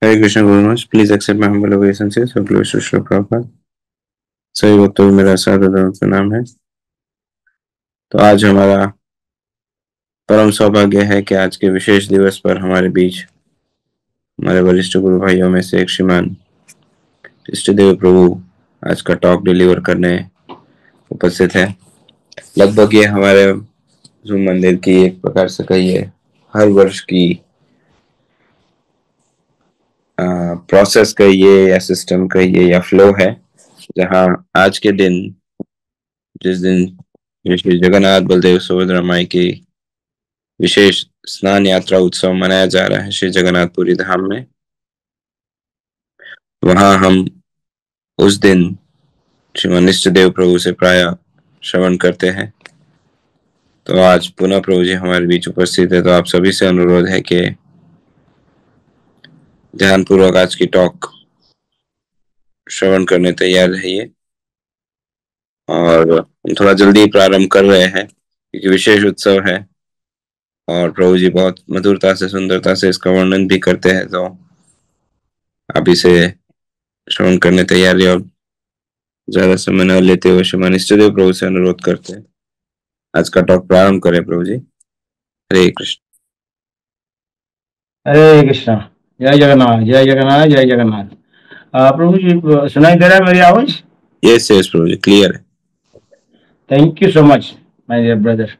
Hare Krishna Guru Maharaj, please accept my humble ओबेइसेंसेस और glory to Srila Prabhupada. सभी भक्तों को मेरा सादर प्रणाम है। तो आज हमारा परम सौभाग्य है कि आज के विशेष दिवस पर हमारे बीच हमारे वरिष्ठ गुरु भाइयों में से एक श्रीमान इष्टदेव प्रभु आज का टॉक डिलीवर करने उपस्थित है। लगभग ये हमारे जूम मंदिर की एक प्रकार से कहिए हर वर्ष की प्रोसेस कहिए या सिस्टम कहिए या फ्लो है, जहां आज के दिन जिस दिन श्री जगन्नाथ बलदेव सुभद्रा माई की विशेष स्नान यात्रा उत्सव मनाया जा रहा है श्री जगन्नाथपुरी धाम में, वहां हम उस दिन श्रीमान इष्टदेव प्रभु से प्राय श्रवण करते हैं। तो आज पुनः प्रभु जी हमारे बीच उपस्थित है, तो आप सभी से अनुरोध है कि ध्यान पूर्वक आज की टॉक श्रवण करने तैयार रहिए। और हम थोड़ा जल्दी प्रारंभ कर रहे हैं क्योंकि विशेष उत्सव है और प्रभु जी बहुत मधुरता से सुंदरता से इसका वर्णन भी करते हैं, तो आप इसे श्रवण करने तैयार रहिए। और ज्यादा समय न लेते हुए श्रीमान इष्टदेव प्रभु से अनुरोध करते हैं आज का टॉक प्रारंभ करें। प्रभु जी, हरे कृष्ण। हरे कृष्ण। जय जगन्नाथ, जय जगन्नाथ, जय जगन्नाथ। प्रभु जी, सुनाई दे रहा है मेरी आवाज? Yes yes Prabhu ji, clear है। Thank you so much my dear brother.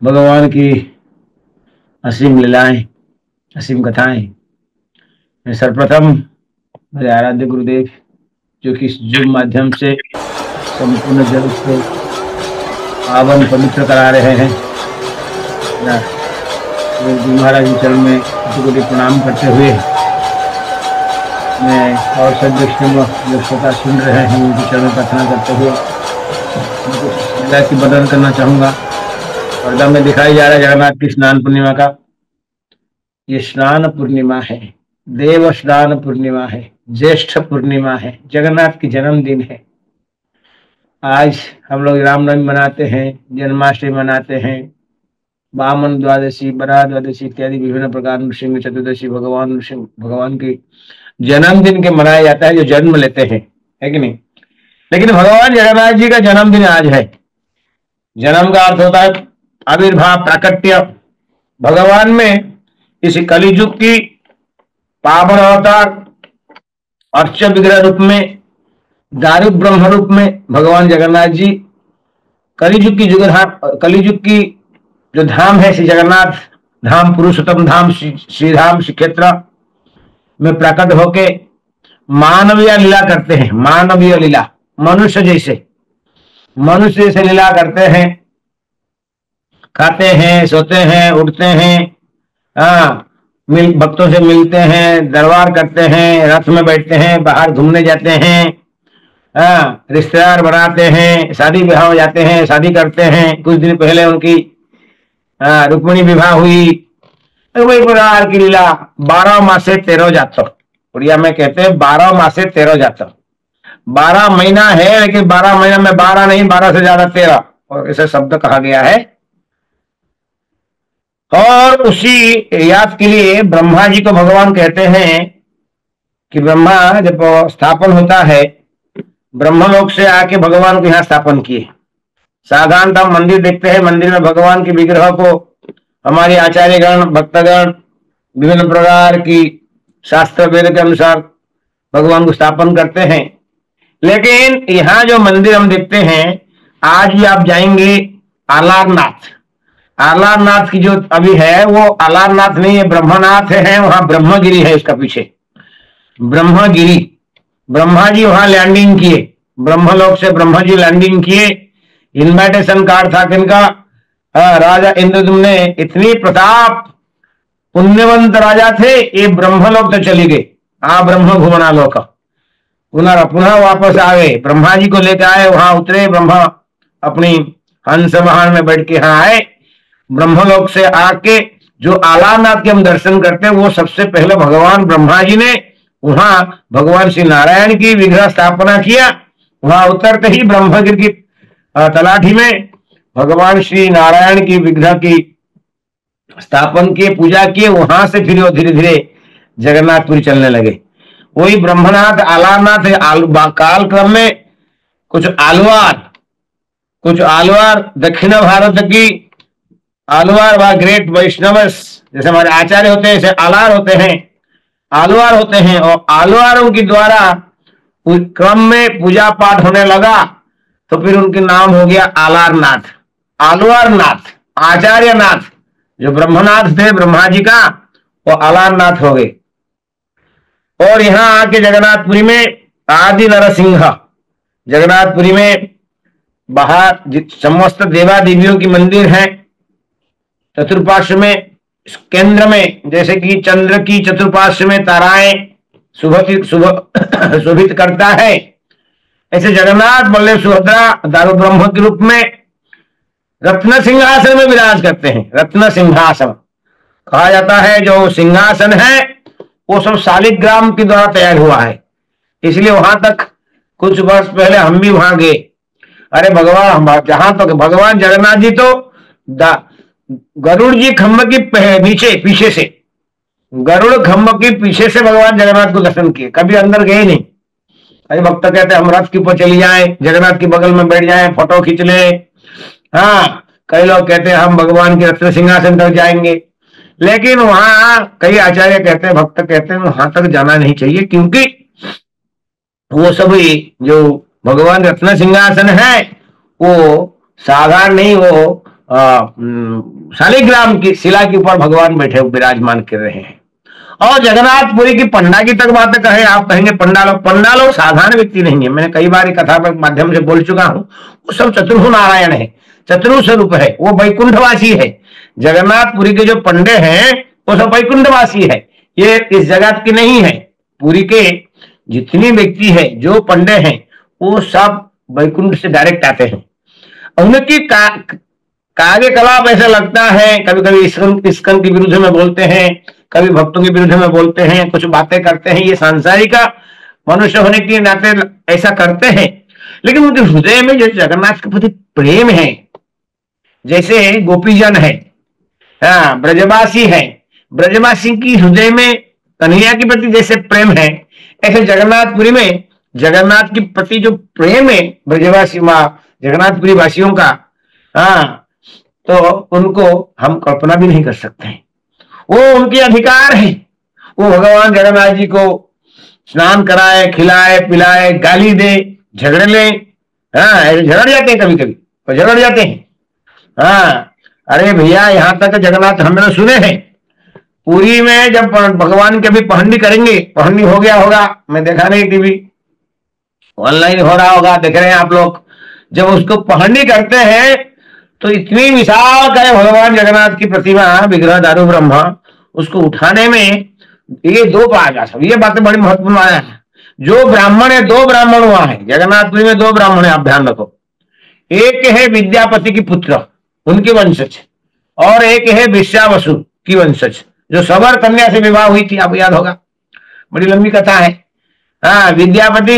भगवान की असीम लीलाएं, असीम कथाएं। सर्वप्रथम मेरे आराध्य गुरुदेव जो कि इस जूम माध्यम से संपूर्ण जगत को पावन पवित्र करा रहे हैं, महाराज के चरण में कोटि प्रणाम करते हुए मैं और सब जो श्रोता सुन रहे हैं उनके चरण प्रार्थना करते हुए लीला की वर्णन करना चाहूंगा। पर्दा में दिखाई जा रहा है जगन्नाथ की स्नान पूर्णिमा का। ये स्नान पूर्णिमा है, देव स्नान पूर्णिमा है, ज्येष्ठ पूर्णिमा है, जगन्नाथ की जन्मदिन है। आज हम लोग रामनवमी मनाते हैं, जन्माष्टमी मनाते हैं, वामन द्वादशी, बरा द्वादशी इत्यादि विभिन्न प्रकार नृसिंह चतुर्दशी भगवान की जन्मदिन के मनाया जाता है जो जन्म लेते हैं, है कि नहीं। लेकिन भगवान जगन्नाथ जी का जन्मदिन आज है। जन्म का अर्थ होता है आविर्भाव, प्राकट्य। भगवान में इस कलियुग की पावन अवतार अर्च विग्रह रूप में, दारू ब्रह्म रूप में भगवान जगन्नाथ जी कलियुग की जो धाम है श्री जगन्नाथ धाम, पुरुषोत्तम धाम, श्री धाम, श्री क्षेत्र में प्रकट होके मानवीय लीला करते हैं। मानवीय लीला, मनुष्य जैसे लीला करते हैं, खाते हैं, सोते हैं, उठते हैं, भक्तों से मिलते हैं, दरबार करते हैं, रथ में बैठते हैं, बाहर घूमने जाते हैं, रिश्तेदार बनाते हैं, शादी विवाह जाते हैं, शादी करते हैं। कुछ दिन पहले उनकी रुक्मिणी विवाह हुई। वही प्रकार की लीला 12 मासे 13 जात। उड़िया में कहते हैं 12 मासे 13 जात। 12 महीना है लेकिन 12 महीना में 12 नहीं, 12 से ज्यादा 13 और ऐसे शब्द कहा गया है। और उसी याद के लिए ब्रह्मा जी को भगवान कहते हैं कि ब्रह्मा जब स्थापन होता है, ब्रह्मलोक से आके भगवान को यहाँ स्थापन किए। साधारणतः मंदिर देखते हैं, मंदिर में भगवान के विग्रह को हमारे आचार्यगण, भक्तगण विभिन्न प्रकार की शास्त्र वेद के अनुसार भगवान को स्थापन करते हैं। लेकिन यहाँ जो मंदिर हम देखते हैं, आज भी आप जाएंगे आलारनाथ की जो अभी है वो आलारनाथ नहीं है, ब्रह्मनाथ है। वहां ब्रह्मगिरी है, इसका पीछे ब्रह्मगिरी। ब्रह्मा जी वहां लैंडिंग किए, ब्रह्मलोक से ब्रह्मा जी लैंडिंग किए। इन्विटेशन कार्ड था किनका? राजा इंद्रद्युम्न ने। इतनी प्रताप पुण्यवंत राजा थे, ये ब्रह्मलोक तो चली गए। ब्रह्म घुमना लोक पुनः वापस आ गए। ब्रह्मा जी को लेकर आए, वहां उतरे। ब्रह्मा अपनी हंस वाहन में बैठ के यहाँ आए। ब्रह्मलोक से आके जो आलारनाथ के हम दर्शन करते हैं, वो सबसे पहले भगवान ब्रह्मा जी ने वहां भगवान श्री नारायण की विग्रह स्थापना किया। वहां उतरते ही ब्रह्मगिर की तलाठी में भगवान श्री नारायण की विग्रह की स्थापन किए, पूजा किए। वहां से फिर वो धीरे धीरे जगन्नाथपुरी चलने लगे। वही ब्रह्मनाथ आलारनाथ है। काल क्रम में कुछ आलवार दक्षिण भारत की आलवार व ग्रेट वैष्णव, जैसे हमारे आचार्य होते हैं ऐसे आलवार होते हैं, और आलवारों के द्वारा क्रम में पूजा पाठ होने लगा, तो फिर उनके नाम हो गया आलारनाथ, आलवारनाथ, आचार्यनाथ। जो ब्रह्मनाथ थे ब्रह्मा जी का, वो आलारनाथ हो गए। और यहां आके जगन्नाथपुरी में आदि नरसिंह, जगन्नाथपुरी में बाहर समस्त देवा देवियों की मंदिर है। चतुर्पार्श्व में केंद्र में जैसे कि चंद्र की चतुर्पार्श्व में ताराएं शोभित करता है, ऐसे जगन्नाथ बल्लभ सुभद्रा दारू ब्रह्म के रूप में रत्न सिंहासन में विराज करते हैं। रत्न सिंहासन कहा जाता है, जो सिंहासन है वो सब शालिग्राम के द्वारा तैयार हुआ है, इसलिए वहां तक कुछ वर्ष पहले हम भी वहां गए। अरे भगवान, जहां तक भगवान जगन्नाथ जी तो गरुड़ जी खम्भ की पीछे से, गरुड़ खम्भ के पीछे से भगवान जगन्नाथ को दर्शन किए, कभी अंदर गए नहीं। अरे भक्त कहते हम रथ के ऊपर चली जाए, जगन्नाथ के बगल में बैठ जाए, फोटो खींच ले। हाँ, कई लोग कहते हैं हम भगवान के रत्न सिंहासन तक जाएंगे, लेकिन वहां कई आचार्य कहते हैं, भक्त कहते हैं वहां तक जाना नहीं चाहिए, क्योंकि वो सभी जो भगवान रत्न सिंहासन है वो साधारण नहीं, वो शालिग्राम की शिला के ऊपर भगवान बैठे विराजमान कर रहे हैं। और जगन्नाथपुरी की पंडा की तक बात कहें, आप कहेंगे पंडा लोग साधारण व्यक्ति नहीं है। मैंने कई बार कथा के माध्यम से बोल चुका हूं, वो सब चतुर्भुज नारायण है, चतुर्भुज स्वरूप है, वो वैकुंठवासी है। जगन्नाथपुरी के जो पंडे हैं वो सब वैकुंठवासी है, ये इस जगत की नहीं है। पुरी के जितनी व्यक्ति है, जो पंडे हैं, वो सब वैकुंठ से डायरेक्ट आते हैं। उनकी कार्यकलाप ऐसा लगता है, कभी कभी इस्कन के विरुद्ध में बोलते हैं, कभी भक्तों के विरुद्ध में बोलते हैं, कुछ बातें करते हैं, ये सांसारिक मनुष्य होने के नाते ऐसा करते हैं, लेकिन उनके हृदय में जो जगन्नाथ के प्रति प्रेम है, जैसे गोपीजन है, हाँ ब्रजवासी है, ब्रजवासी की हृदय में कन्हैया के प्रति जैसे प्रेम है, ऐसे जगन्नाथपुरी में जगन्नाथ के प्रति जो प्रेम है ब्रजवासी जगन्नाथपुरी वासियों का, हाँ, तो उनको हम कल्पना भी नहीं कर सकते हैं। वो उनके अधिकार है, वो भगवान जगन्नाथ जी को स्नान कराए, खिलाए, पिलाए, गाली दे, झगड़ ले, हाँ झगड़ जाते हैं, कभी कभी तो झगड़ जाते हैं। हाँ, अरे भैया, यहां तक जगन्नाथ हमने सुने हैं, पुरी में जब भगवान के भी पहंडी करेंगे, पहंडी हो गया होगा, मैं देखा नहीं, टीवी ऑनलाइन हो रहा होगा, देख रहे हैं आप लोग, जब उसको पहंडी करते हैं तो इतनी विशाल का भगवान जगन्नाथ की प्रतिमा विग्रह दारू ब्रह्मा, उसको उठाने में ये दो पाएगा सब, ये बातें बड़ी महत्वपूर्ण है। जो ब्राह्मण है, दो ब्राह्मण वहां है जगन्नाथपुरी में, दो ब्राह्मण है, आप ध्यान रखो। एक है विद्यापति की पुत्र, उनके वंशज, और एक है विश्वावसु की वंशज, जो सबर कन्या से विवाह हुई थी, आपको याद होगा, बड़ी लंबी कथा है। हाँ, विद्यापति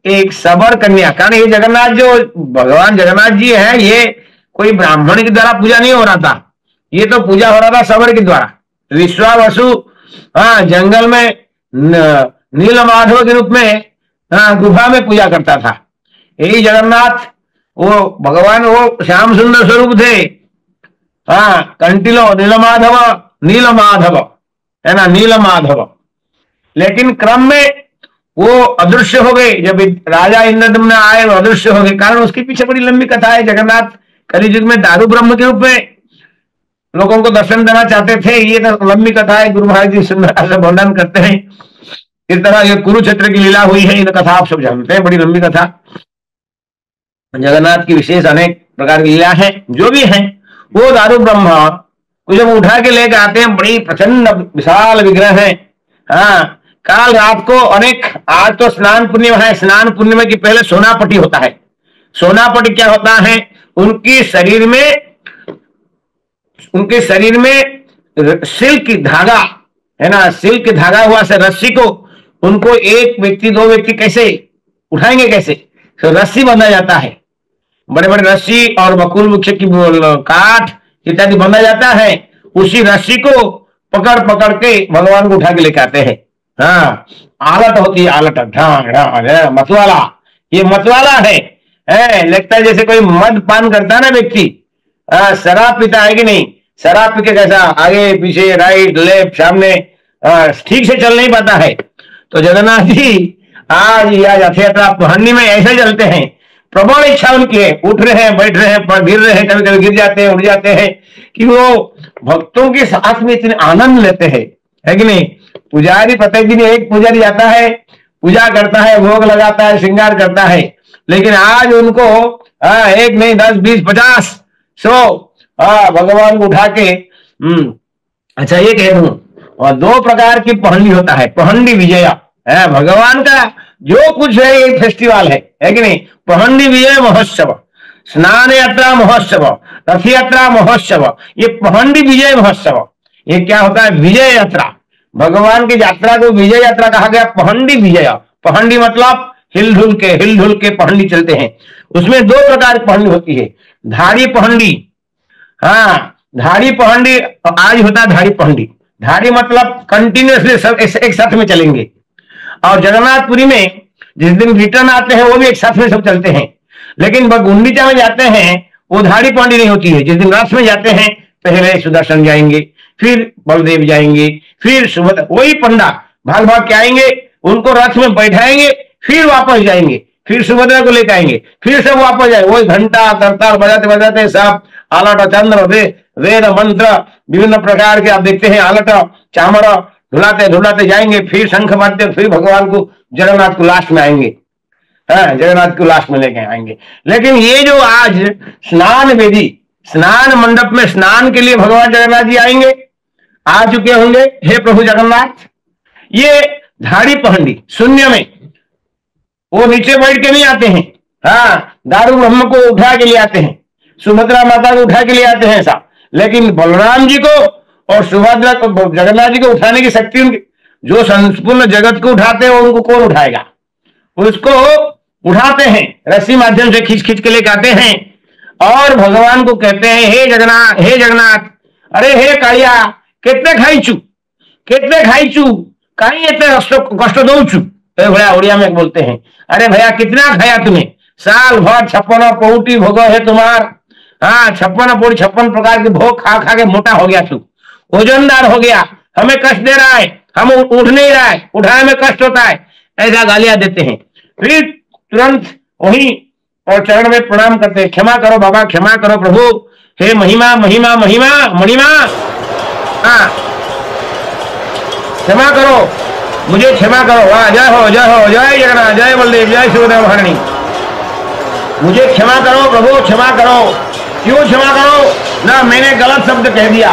एक सबर कन्या, कारण ये जगन्नाथ जो भगवान जगन्नाथ जी है, ये कोई ब्राह्मण के द्वारा पूजा नहीं हो रहा था, ये तो पूजा हो रहा था सबर के द्वारा। विश्वावसु हाँ जंगल में नीलमाधव के रूप में हाँ गुफा में पूजा करता था। यही जगन्नाथ वो भगवान, वो श्याम सुंदर स्वरूप थे, हाँ कंटिलो नीलमाधव है ना, नीलमाधव। लेकिन क्रम में वो अदृश्य हो गए, जब राजा इंद्रदम्न आए वो अदृश्य हो गए, कारण उसके पीछे बड़ी लंबी कथा है। जगन्नाथ कलियुग में दारू ब्रह्म के रूप में लोगों को दर्शन देना चाहते थे, ये तो लंबी कथा है, गुरु महाराज जी सुंदर से वर्णन करते हैं। इस तरह ये कुरुक्षेत्र की लीला हुई है, इन कथा आप सब जानते हैं, बड़ी लंबी कथा। जगन्नाथ की विशेष अनेक प्रकार की लीला है, जो भी है वो दारू ब्रह्म को जब उठा के लेकर आते हैं, बड़ी प्रचंड विशाल विग्रह है। हाँ, काल रात को अनेक, आज तो स्नान पूर्णिमा है, स्नान पूर्णिमा की पहले सोनापटी होता है। सोनापटी क्या होता है, उनके शरीर में सिल्क धागा है ना, सिल्क धागा हुआ से रस्सी को उनको एक व्यक्ति दो व्यक्ति कैसे उठाएंगे, कैसे, तो रस्सी बांधा जाता है, बड़े बड़े रस्सी और बकुल वृक्ष की काठ इत्यादि बांधा जाता है। उसी रस्सी को पकड़ पकड़ के भगवान को उठा के लेके आते हैं। हाँ, आलट होती है, आलट, ढांग ढांग, मतवाला, ये मतवाला है, लगता है जैसे कोई मद पान करता है ना व्यक्ति, शराब पीता है कि नहीं, शराब पी के कैसा आगे पीछे राइट लेफ्ट सामने ठीक से चल नहीं पाता है। तो जगन्नाथ जी आज रथ यात्रा पहननी में ऐसे चलते हैं, प्रबल इच्छा उनकी है, उठ रहे हैं, बैठ रहे हैं, गिर रहे हैं, कभी कभी गिर जाते हैं, उठ जाते हैं, कि वो भक्तों के साथ में इतने आनंद लेते हैं, है कि नहीं। पुजारी प्रत्येक दिन एक पुजारी आता है, पूजा करता है, भोग लगाता है, श्रृंगार करता है, लेकिन आज उनको एक नहीं 10 20 50 100 भगवान को उठा के अच्छा ये कह दूं, और 2 प्रकार की पहंडी होता है, पहंडी विजया है भगवान का जो कुछ है, ये फेस्टिवल है कि नहीं। पहंडी विजय महोत्सव, स्नान यात्रा महोत्सव, रथ यात्रा महोत्सव, ये पहंडी विजय महोत्सव, ये क्या होता है, विजय यात्रा। भगवान की यात्रा को विजय यात्रा कहा गया, पहंडी विजय। पहंडी मतलब हिलधुल के पहंडी चलते हैं। उसमें 2 प्रकार की पहंडी होती है, धाड़ी पहंडी, हाँ धाड़ी पहंडी, आज होता है धाड़ी पहंडी। धाड़ी मतलब कंटिन्यूअसली सब एक साथ में चलेंगे, और जगन्नाथपुरी में जिस दिन रिटर्न आते हैं वो भी एक साथ में सब चलते हैं। लेकिन गुंडीचा में जाते हैं वो धाड़ी पहंडी नहीं होती है। जिस दिन रथ में जाते हैं पहले सुदर्शन जाएंगे, फिर बलदेव जाएंगे, फिर सुभद्रा, वही पंडा भाग भाग के आएंगे, उनको रथ में बैठाएंगे, फिर वापस जाएंगे, फिर सुभद्रा को लेकर आएंगे, फिर सब वापस जाएंगे, वही घंटा करताल बजाते बजाते सब आलट चंद्र वेद मंत्र विभिन्न प्रकार के आप देखते हैं, आलट चामड़ ढुलाते ढुलाते जाएंगे, फिर शंख बाजते, फिर भगवान को जगन्नाथ को लास्ट में आएंगे, जगन्नाथ को लास्ट में लेके आएंगे। लेकिन ये जो आज स्नान वेदी, स्नान मंडप में स्नान के लिए भगवान जगन्नाथ जी आएंगे, आ चुके होंगे, हे प्रभु जगन्नाथ, ये धाड़ी पहंडी शून्य में, वो नीचे बैठ के नहीं आते हैं, दारू ब्रह्म को उठा के ले आते हैं, सुभद्रा माता को उठा के ले आते हैं ऐसा। लेकिन बलराम जी को और सुभद्रा को, जगन्नाथ जी को उठाने की शक्ति उनकी, जो संपूर्ण जगत को उठाते हैं उनको कौन उठाएगा, उसको उठाते हैं, रस्सी माध्यम से खींच खींच के लेके आते हैं, और भगवान को कहते हैं, हे जगन्नाथ, हे जगन्नाथ, अरे हे कालिया, कितने खाईचू कहीं इतने कष्ट दौचू, भैया उड़िया में बोलते हैं, अरे भैया कितना खाया तुम्हें, साल भर 56 पौटी भोग है तुम्हार, 56 पौटी 56 प्रकार के भोग खा खा के मोटा हो गया तू, वजनदार हो गया, हमें कष्ट दे रहा है, हम उठ नहीं रहा है, उठाने में कष्ट होता है, ऐसा गालियां देते हैं। फिर तुरंत वही और चरण में प्रणाम करते हैं, क्षमा करो बाबा, क्षमा करो प्रभु, हे महिमा महिमा महिमा मणिमा, क्षमा करो, मुझे क्षमा करो, वाह जय हो जय जगन्नाथ, जय बलदेव, जय सुभद्रा महारानी, मुझे क्षमा करो प्रभु, क्षमा करो। क्यों क्षमा करो ना, मैंने गलत शब्द कह दिया।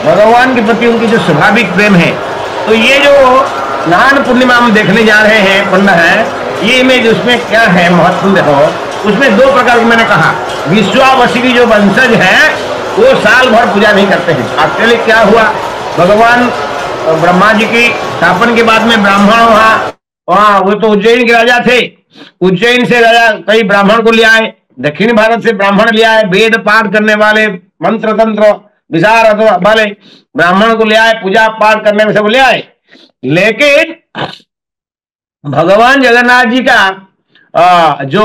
भगवान के प्रति उनकी जो स्वाभाविक प्रेम है। तो ये जो स्नान पूर्णिमा हम देखने जा रहे हैं पंडा है, ये इमेज उसमें क्या है महत्वपूर्ण देखो, उसमें 2 प्रकार की मैंने कहा, विश्वावसी की जो वंशज है वो साल भर पूजा नहीं करते हैं। एक्चुअली क्या हुआ, भगवान ब्रह्मा जी की स्थापन के बाद में ब्राह्मण वहाँ वो तो उज्जैन के राजा थे, उज्जैन से राजा कई ब्राह्मण को ले आए, दक्षिण भारत से ब्राह्मण ले आए, वेद पाठ करने वाले, मंत्र तंत्र विशारद वाले ब्राह्मण को ले आए, पूजा पाठ करने में सब ले आए। लेकिन भगवान जगन्नाथ जी का जो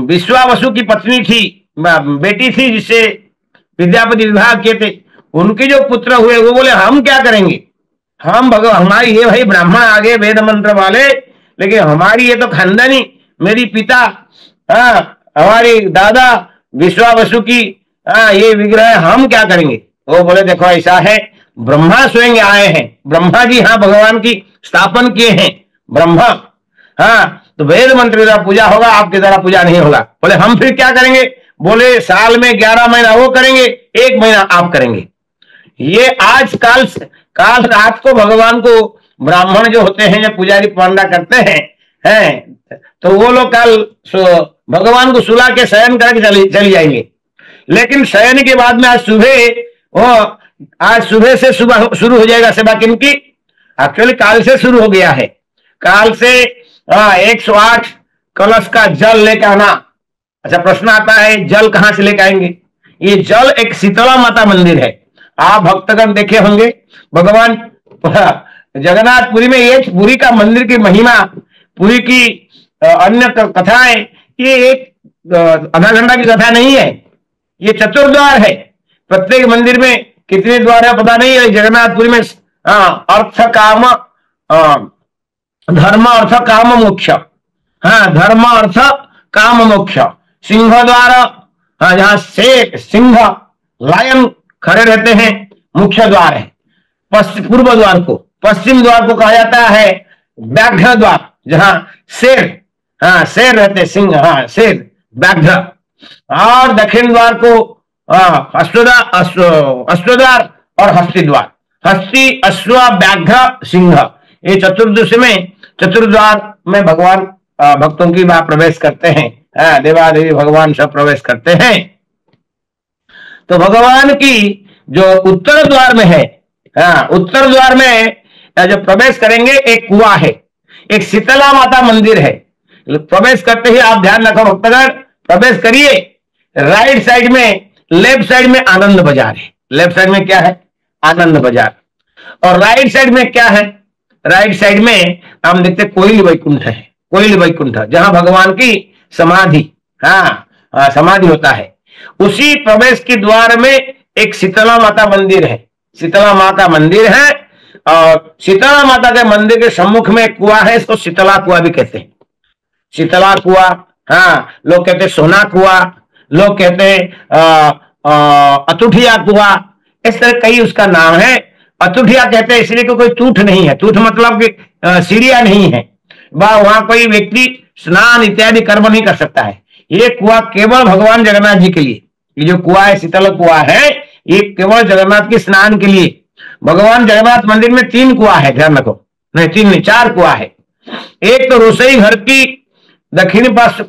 विश्वावसु की पत्नी थी, बेटी थी, जिससे विद्यापति विवाह किए थे, उनके जो पुत्र हुए वो बोले हम क्या करेंगे, हम हमारी ये भाई ब्राह्मण आगे वेद मंत्र वाले, लेकिन हमारी ये तो खानदानी, मेरी पिता हमारी दादा विश्वावसु की ये विग्रह, हम क्या करेंगे। वो बोले देखो ऐसा है, ब्रह्मा स्वयं आए हैं, ब्रह्मा जी भगवान की स्थापन किए हैं, ब्रह्मा, तो वेद मंत्र द्वारा पूजा होगा, आपके द्वारा पूजा नहीं होगा। बोले हम फिर क्या करेंगे, बोले साल में 11 महीना वो करेंगे, 1 महीना आप करेंगे। ये आज काल रात को भगवान को ब्राह्मण जो होते हैं, जो पुजारी पांडा करते हैं, तो वो लोग कल भगवान को सुला के शयन करके चली जाएंगे। लेकिन शयन के बाद में आज सुबह से सुबह शुरू हो जाएगा सेवा किनकी, एक्चुअली काल से शुरू हो गया है। काल से 108 कलश का जल लेकर आना। अच्छा प्रश्न आता है जल कहां से लेकर आएंगे। ये जल एक शीतला माता मंदिर है, आप भक्तगण देखे होंगे, भगवान जगन्नाथपुरी में ये पुरी का मंदिर की महिमा, पुरी की अन्य कथाएं, ये एक आधा घंटा की कथा नहीं है, ये चतुर्द्वार है। प्रत्येक मंदिर में कितने द्वार है पता नहीं है। जगन्नाथपुरी में अर्थ काम धर्म अर्थ काम मोक्ष, हाँ धर्म अर्थ काम मोक्ष, सिंह द्वार, हाँ जहां शेर सिंह लायन खड़े रहते हैं, मुख्य द्वार है। पूर्व द्वार को, पश्चिम द्वार को कहा जाता है व्याघ्र द्वार, जहां शेर, हाँ शेर रहते, सिंह, हाँ शेर व्याघ्र। और दक्षिण द्वार को अश्वद्वार और हस्ती द्वार, हस्ती अश्व व्याघ्र सिंह, ये चतुर्दश में चतुर्द्वार में भगवान भक्तों की वहां प्रवेश करते हैं, देवादेवी भगवान सब प्रवेश करते हैं। तो भगवान की जो उत्तर द्वार में है, उत्तर द्वार में जो प्रवेश करेंगे एक कुआं है, एक शीतला माता मंदिर है। प्रवेश करते ही आप ध्यान रखो भक्तगण, प्रवेश करिए, राइट साइड में, लेफ्ट साइड में आनंद बाजार है। लेफ्ट साइड में क्या है? आनंद बाजार। और राइट साइड में क्या है? राइट साइड में हम देखते कोयल वैकुंठ है, कोयल वैकुंठ, जहां भगवान की समाधि, समाधि होता है। उसी प्रवेश के द्वार में एक शीतला माता मंदिर है, शीतला माता मंदिर है। और शीतला माता के मंदिर के सम्मुख में एक कुआं है, इसको शीतला कुआं भी कहते हैं। शीतला कुआं, लोग कहते हैं सोना कुआं, लोग कहते हैं अतुठिया कुआं, इस तरह कई उसका नाम है। अतुठिया कहते हैं इसलिए कि कोई टूट नहीं है, टूट मतलब कि सीढ़ियां नहीं है, वहां कोई व्यक्ति स्नान इत्यादि कर्म नहीं कर सकता है। ये कुआं केवल भगवान जगन्नाथ जी के लिए, ये जो कुआं है शीतल कुआं है, ये केवल जगन्नाथ के स्नान के लिए। भगवान जगन्नाथ मंदिर में 3 कुआं है, ध्यान रखो, नहीं 3 नहीं 4 कुआं है। एक तो रसोई घर की दक्षिणी पास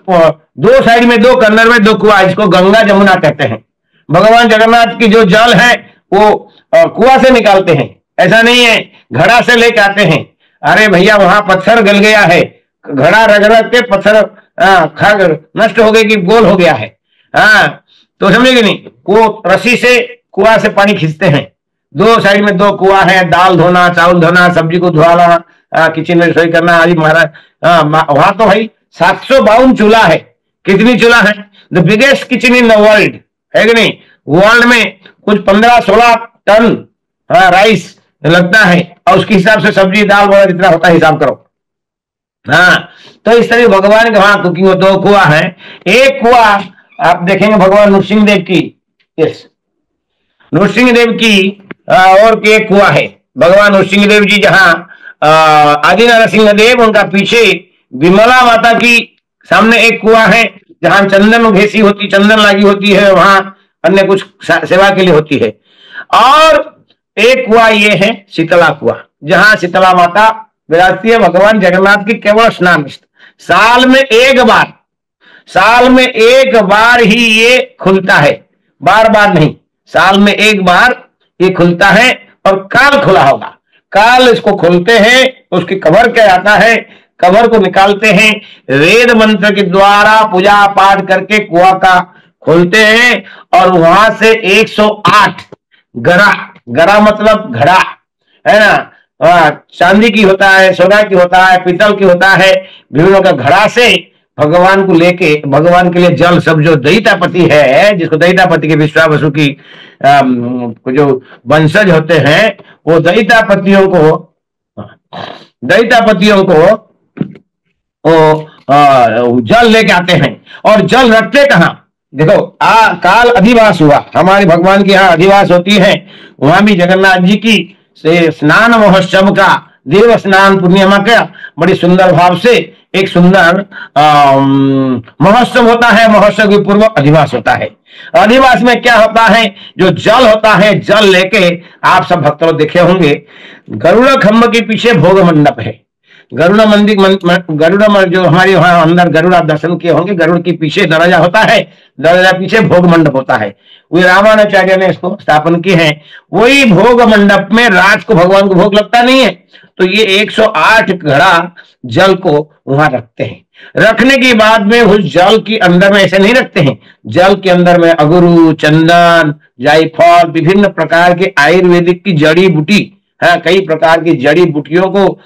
2 साइड में 2 कॉर्नर में 2 कुआं, इसको गंगा जमुना कहते हैं। भगवान जगन्नाथ की जो जल है वो कुआं से निकालते हैं, ऐसा नहीं है घड़ा से लेके आते हैं। अरे भैया वहां पत्थर गल गया है, घड़ा रगड़ के पत्थर खाग नष्ट हो गए कि गोल हो गया है, तो समझेंगे नहीं, वो रस्सी से कुआं से पानी खींचते हैं। 2 साइड में 2 कुआं है, दाल धोना, चावल धोना, सब्जी को धुआना, किचन में रसोई करना आदि। महाराज वहां तो भाई 752 चूल्हा है। कितनी चूल्हा है? The biggest kitchen in the world, है कि नहीं? वर्ल्ड में कुछ 15-16 टन राइस लगता है, और उसके हिसाब से सब्जी दाल वगैरह जितना होता है हिसाब करो। तो इस तरह भगवान के वहां कुकिंग 2 कुआं है। एक कुआं आप देखेंगे भगवान नृसिंह देव की, यस नृसिंह देव की और एक कुआं है। भगवान नृसिंह देव जी जहां आदि नरसिंह देव, उनका पीछे विमला माता की सामने एक कुआं है, जहां चंदन घेसी होती, चंदन लागी होती है, वहां अन्य कुछ सेवा के लिए होती है। और एक कुआं ये है शीतला कुआं, जहां शीतला माता विराजती है। भगवान जगन्नाथ की केवल स्नान साल में एक बार, साल में एक बार ही ये खुलता है, बार बार नहीं, साल में एक बार ये खुलता है। और काल खुला होगा, काल इसको खोलते हैं, उसकी कवर क्या आता है, कवर को निकालते हैं, वेद मंत्र के द्वारा पूजा पाठ करके कुआं का खोलते हैं। और वहां से 108 गरा, गरा मतलब घड़ा है ना, चांदी की होता है, सोना की होता है, पीतल की होता है, विभिन्न का घड़ा से भगवान को लेके, भगवान के लिए जल सब, जो दैतापति है, जिसको दैतापति के विश्वावसु की जो वंशज होते हैं, वो दैतापतियों को जल लेके आते हैं। और जल रखते कहां? देखो काल अधिवास हुआ, हमारे भगवान की यहाँ अधिवास होती है, वहां भी जगन्नाथ जी की से स्नान महोत्सव का, देव स्नान पूर्णिमा का बड़ी सुंदर भाव से एक सुंदर महोत्सव होता है। महोत्सव के पूर्व अधिवास होता है। अधिवास में क्या होता है? जो जल होता है, जल लेके आप सब भक्त लोग देखे होंगे, गरुड़ खंभ के पीछे भोग मंडप है। गरुड़ मंदिर, गरुड़ जो हमारे वहां अंदर गरुड़ आप दर्शन किए होंगे, गरुड़ के पीछे दरवाजा होता है, दरवाजा पीछे भोग मंडप होता है। वो रामानुजाचार्य ने इसको स्थापन किए हैं। वही भोग मंडप में रात को भगवान को भोग लगता नहीं है, तो ये 108 घड़ा जल को वहां रखते हैं। रखने के बाद में उस जल के अंदर में ऐसे नहीं रखते हैं, जल के अंदर में अगरू, चंदन, जायफल, विभिन्न प्रकार के आयुर्वेदिक की जड़ी बूटी कई प्रकार की जड़ी बूटियों को,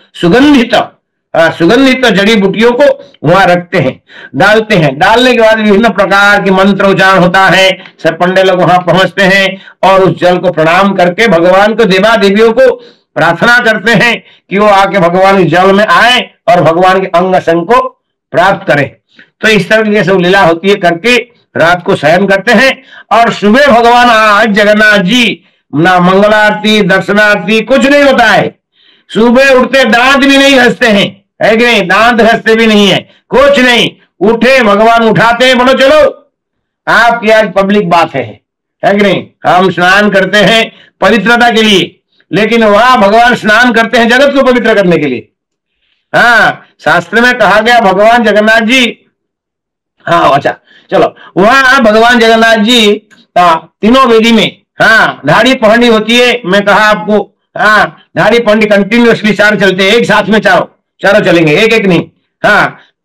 सुगंधित जड़ी बूटियों को वहां रखते हैं, डालते हैं। डालने के बाद विभिन्न प्रकार के मंत्र उच्चारण होता है। सब पंडित लोग वहां पहुंचते हैं और उस जल को प्रणाम करके भगवान को, देवा देवियों को प्रार्थना करते हैं कि वो आके भगवान के जल में आए और भगवान के अंग संग को प्राप्त करें। तो इस तरह की सब लीला होती है, करके रात को शयन करते हैं और सुबह भगवान आज जगन्नाथ जी ना मंगलारती दर्शनारती कुछ नहीं होता है। सुबह उठते दांत भी नहीं घसते हैं, है कि नहीं, दांत घसते भी नहीं है, कुछ नहीं, उठे भगवान उठाते हैं, बोलो चलो आपकी आज पब्लिक बात है कि नहीं। हम स्नान करते हैं पवित्रता के लिए, लेकिन वहां भगवान स्नान करते हैं जगत को पवित्र करने के लिए। शास्त्र में कहा गया भगवान जगन्नाथ जी, अच्छा चलो, वहां भगवान जगन्नाथ जी तीनों वेदी में धाड़ी पहनी होती है। मैं कहा आपको, धाड़ी पहनी कंटिन्यूअसली चार चलते हैं, एक साथ में चारों चलेंगे, एक एक नहीं।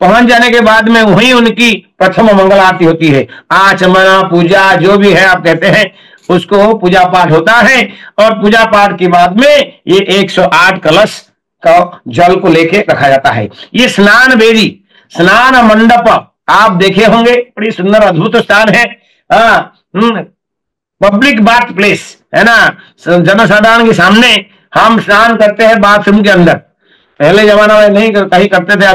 पहुंच जाने के बाद में वही उनकी प्रथम मंगल आरती होती है। आचमना पूजा जो भी है आप कहते हैं, उसको पूजा पाठ होता है। और पूजा पाठ के बाद में ये 108 कलश का जल को लेके रखा जाता है। ये स्नान वेदी, स्नान मंडप आप देखे होंगे, बड़ी सुंदर अद्भुत स्थान है। पब्लिक बाथ प्लेस है ना, जनसाधारण के सामने हम स्नान करते हैं बाथरूम के अंदर। पहले जमाना में नहीं कहीं करते थे,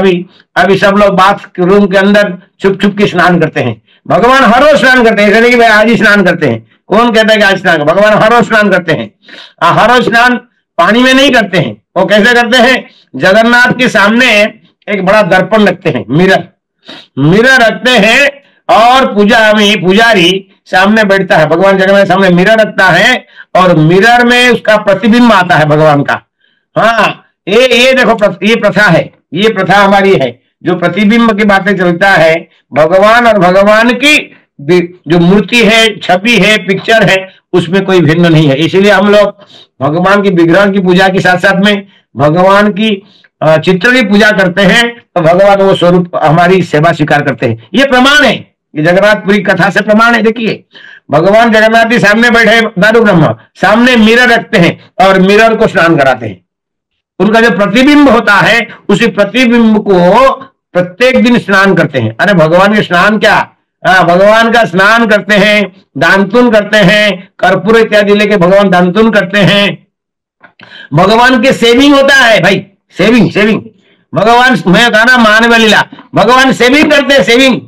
अभी सब लोग बाथ रूम के अंदर छुप छुप के स्नान करते हैं। भगवान हर रोज स्नान करते हैं, ऐसा नहीं कि भाई आज ही स्नान करते हैं। कौन कहता है कि आज स्नान, भगवान हर रोज स्नान करते हैं। हर रोज स्नान पानी में नहीं करते हैं। वो कैसे करते हैं, जगन्नाथ के सामने एक बड़ा दर्पण रखते हैं, मिरर रखते हैं और पुजारी सामने बैठता है, भगवान जगन्नाथ सामने मिरर रखता है और मिरर में उसका प्रतिबिंब आता है भगवान का। ये देखो, ये प्रथा है, ये प्रथा हमारी है, जो प्रतिबिंब की बातें चलता है। भगवान और भगवान की जो मूर्ति है, छवि है, पिक्चर है, उसमें कोई भिन्न नहीं है। इसीलिए हम लोग भगवान की विग्रह की पूजा के साथ साथ में भगवान की चित्र की पूजा करते हैं, तो भगवान वो स्वरूप हमारी सेवा स्वीकार करते हैं। ये प्रमाण है, ये जगन्नाथपुरी कथा से प्रमाण है। देखिए भगवान जगन्नाथ जी सामने बैठे, दारू ब्रह्मा सामने मिरर रखते हैं और मिरर को स्नान कराते हैं। उनका जो प्रतिबिंब होता है, उसी प्रतिबिंब को प्रत्येक दिन स्नान करते हैं। अरे भगवान के स्नान क्या, भगवान का स्नान करते हैं, दांतुन करते हैं, कर्पूर इत्यादि लेके भगवान दांतुन करते हैं। भगवान के सेविंग होता है भाई, सेविंग भगवान, मैं कहा ना मानव लीला, भगवान सेविंग करते हैं, सेविंग।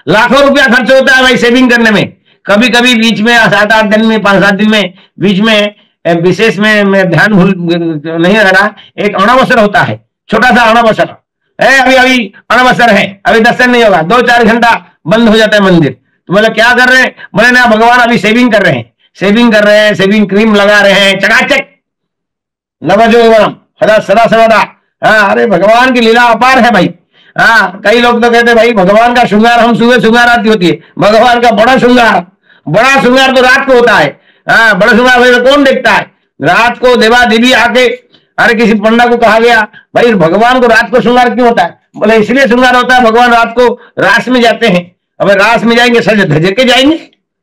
लाखों रुपया खर्च होता है भाई सेविंग करने में। कभी कभी बीच में 7-8 दिन में, 5-7 दिन में, बीच में विशेष में मैं ध्यान भूल नहीं रहा, एक अणावसर होता है, छोटा सा अणावसर है। अभी अणावसर है, अभी दर्शन नहीं होगा, 2-4 घंटा बंद हो जाता है मंदिर। तो बोले क्या कर रहे हैं, बोले ना भगवान अभी सेविंग कर रहे हैं, सेविंग क्रीम लगा रहे हैं, चकाचक नवजोवनम सदा सर्वदा। अरे भगवान की लीला अपार है भाई। कई लोग तो कहते हैं भाई भगवान का श्रृंगार, हम सुबह श्रृंगार आरती होती है, भगवान का बड़ा श्रृंगार तो रात को होता है। बड़ा श्रृंगार भाई कौन देखता है, रात को देवा देवी आके, अरे किसी पंडा को कहा गया भाई भगवान को रात को श्रृंगार क्यों होता है, बोले इसलिए श्रृंगार होता है, भगवान रात को रास में जाते हैं। अब रास में जाएंगे सज धज के जाएंगे,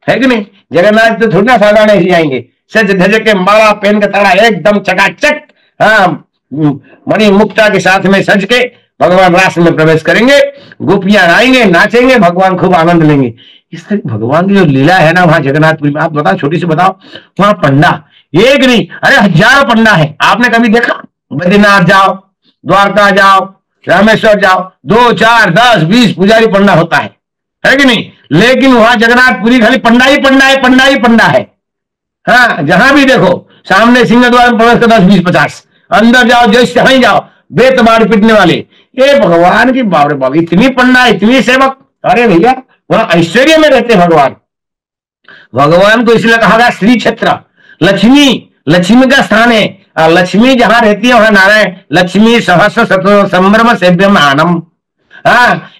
है कि नहीं, जगन्नाथ तो थोड़ी ना साधारण ऐसे जाएंगे, सज धज के माला पहन के तड़ा एकदम चकाचक, मणि मुक्ता के साथ में सज के भगवान रास में प्रवेश करेंगे, गोपियां गाएंगे, नाचेंगे, भगवान खूब आनंद लेंगे। इस तरह भगवान की जो लीला है ना वहां जगन्नाथपुरी में, आप बताओ, छोटी सी बताओ, वहां पंडा एक नहीं, अरे हजारों पंडा है। आपने कभी देखा, बद्रीनाथ जाओ, द्वारका जाओ, रामेश्वर जाओ, 2, 4, 10, 20 पुजारी पंडा होता है कि नहीं, लेकिन वहां जगन्नाथपुरी खाली पंडा ही पंडा है। जहां भी देखो सामने सिंह द्वार में प्रवेश कर 10, 20, 50, अंदर जाओ जैसे वहीं जाओ, बेत मार पिटने वाले, ये भगवान की बाबरे बाब, इतनी पंडा, इतनी सेवक। अरे भैया वहां ऐश्वर्य में रहते भगवान को इसलिए कहा गया श्री क्षेत्र, लक्ष्मी का स्थान है। लक्ष्मी जहां रहती है वहां नारायण, लक्ष्मी सहस्र संभ्रम सेव्यम आनम।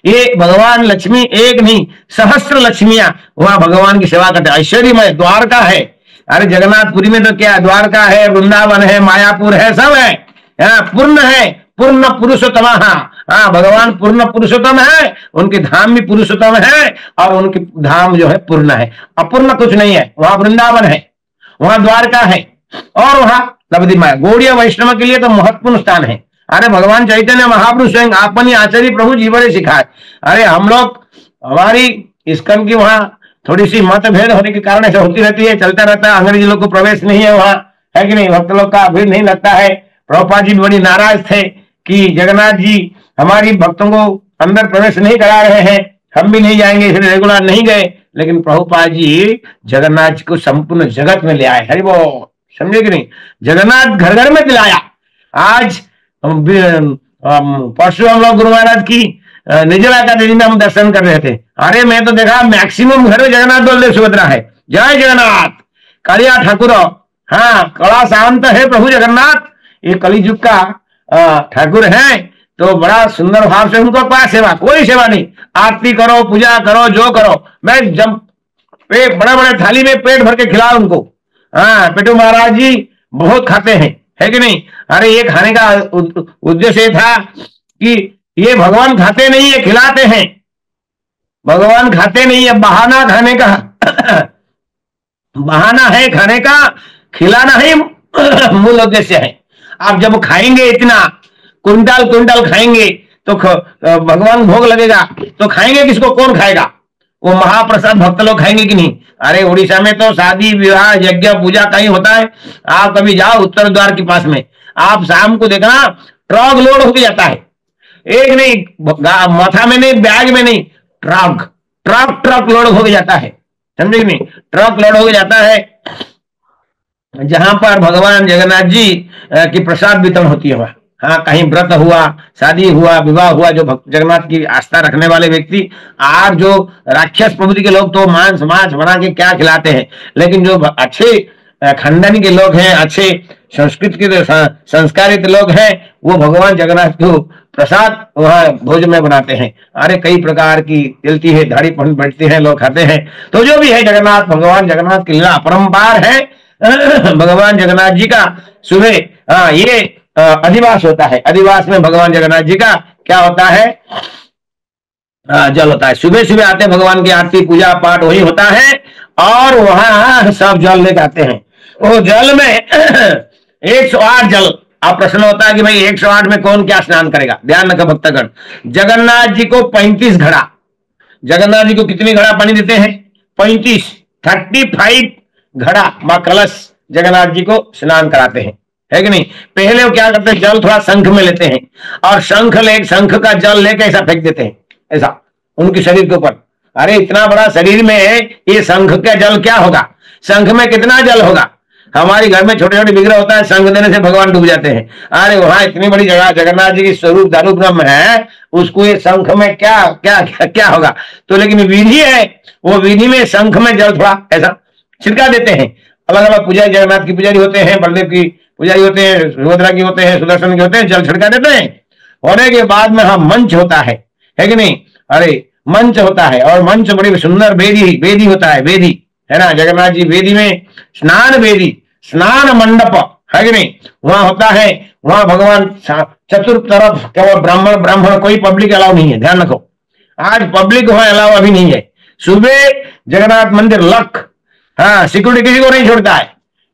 ये भगवान लक्ष्मी एक नहीं, सहस्त्र लक्ष्मियां वहां भगवान की सेवा करते, ऐश्वर्यमय द्वारका है। अरे जगन्नाथपुरी में तो क्या, द्वारका है, वृंदावन है, मायापुर है, सब है, पूर्ण है, पूर्ण पुरुषोत्तम। भगवान पूर्ण पुरुषोत्तम है, उनके धाम भी पुरुषोत्तम है और उनके धाम जो है पूर्ण है, अपूर्ण कुछ नहीं है। वहां वृंदावन है, वहां द्वारका है और वहां लब्धि माया। गौड़ीय वैष्णव के लिए तो महत्वपूर्ण स्थान है। अरे भगवान चैतन्य महाप्रभु स्वयं अपनी आचार्य प्रभु जी बड़े सिखाए। अरे हम लोग, हमारी इस्कॉन की वहां थोड़ी सी मतभेद होने के कारण ऐसा होती रहती है, चलता रहता है। अंग्रेजी लोग को प्रवेश नहीं है वहां, है कि नहीं, भक्त लोग का भीड़ नहीं लगता है। प्रभुपाद जी बड़ी नाराज थे कि जगन्नाथ जी हमारी भक्तों को अंदर प्रवेश नहीं करा रहे हैं, हम भी नहीं जाएंगे, इसलिए रेगुलर नहीं गए। लेकिन प्रभुपाद जी जगन्नाथ जी को संपूर्ण जगत में ले आए। हरि बोल, समझे कि नहीं, जगन्नाथ घर घर में दिलाया। आज परसों हम लोग गुरु महाराज की निर्जला एकादशी में हम दर्शन कर रहे थे। अरे मैं तो देखा मैक्सिमम घर में जगन्नाथ बलदेव सुभद्रा है। जय जगन्नाथ, कालिया ठाकुर, हाँ कड़ा शांत है प्रभु जगन्नाथ, ये कलिजुग का ठाकुर है। तो बड़ा सुंदर भाव से उनको क्या सेवा, कोई सेवा नहीं, आरती करो, पूजा करो, जो करो, मैं जब बड़े बड़े थाली में पेट भर के खिलाओ उनको। हाँ, पेटू महाराज जी बहुत खाते हैं, है कि नहीं। अरे ये खाने का उद्देश्य था कि ये भगवान खाते नहीं है, खिलाते हैं। भगवान खाते नहीं है, बहाना खाने का बहाना है खाने का, खिलाना ही मूल उद्देश्य है। आप जब खाएंगे इतना कुंटल कुंटल खाएंगे तो भगवान भोग लगेगा, तो खाएंगे किसको, कौन खाएगा, वो महाप्रसाद भक्त लोग खाएंगे कि नहीं। अरे उड़ीसा में तो शादी विवाह यज्ञ पूजा कहीं होता है, आप कभी जाओ उत्तर द्वार के पास में, आप शाम को देखना ट्रक लोड होके जाता है, एक नहीं माथा में नहीं, बैग में नहीं, ट्रक ट्रक ट्रक लोड होके जाता है, समझे नहीं, ट्रक लोड होके जाता है। जहां पर भगवान जगन्नाथ जी की प्रसाद वितरण होती है वहां। हाँ, कहीं व्रत हुआ, शादी हुआ, विवाह हुआ, जो जगन्नाथ की आस्था रखने वाले व्यक्ति, आज जो राक्षस प्रवृत्ति के लोग तो मांस माछ बना के क्या खिलाते हैं, लेकिन जो अच्छे खंडन के लोग हैं, अच्छे संस्कृत के संस्कारित लोग हैं, वो भगवान जगन्नाथ को प्रसाद वहां भोजन में बनाते हैं। अरे कई प्रकार की चलती है, दाढ़ी बैठती है, लोग खाते हैं। तो जो भी है जगन्नाथ, भगवान जगन्नाथ की लीला अपरंपार है। भगवान जगन्नाथ जी का सुबह ये अधिवास होता है। अधिवास में भगवान जगन्नाथ जी का क्या होता है, जल होता है। सुबह सुबह आते हैं, भगवान की आरती पूजा पाठ वही होता है, और वहां सब जल लेके आते हैं। वो जल में 108 जल। अब प्रश्न होता है कि भाई 108 में कौन क्या स्नान करेगा। ध्यान रखा भक्तगण, जगन्नाथ जी को 35 घड़ा, जगन्नाथ जी को कितनी घड़ा पानी देते हैं, 35 घड़ा मां कलश जगन्नाथ जी को स्नान कराते हैं, है कि नहीं। पहले वो क्या करते हैं, जल थोड़ा शंख में लेते हैं, और शंख का जल लेके ऐसा फेंक देते हैं, ऐसा उनके शरीर के ऊपर। अरे इतना बड़ा शरीर में ये शंख का जल क्या होगा, शंख में कितना जल होगा। हमारे घर में छोटे छोटे विग्रह होता है, शंख देने से भगवान डूब जाते हैं। अरे वहां इतनी बड़ी जगह जगन्नाथ जी की स्वरूप दारू ब्रह्म है, उसको ये शंख में क्या क्या क्या, क्या होगा। तो लेकिन विधि है, वो विधि में शंख में जल थोड़ा ऐसा छिड़का देते हैं। अलग अलग पुजारी, जगन्नाथ की पुजारी होते हैं, बलदेव की पुजारी होते हैं, सुभद्रा की होते हैं, सुदर्शन के होते हैं, जल छिड़का देते हैं। होने के बाद में हाँ मंच होता है कि नहीं। अरे मंच होता है, और मंच बड़ी सुंदर वेदी होता है, वेदी है ना। जगन्नाथ जी वेदी में वेदी स्नान मंडप है कि नहीं, वहां होता है। वहां भगवान चतुर्थ तरफ केवल ब्राह्मण कोई पब्लिक अलाउ नहीं है, ध्यान रखो। आज पब्लिक वहां अलाउ अभी नहीं है। सुबह जगन्नाथ मंदिर लक, हाँ सिक्योरिटी किसी को नहीं छोड़ता है,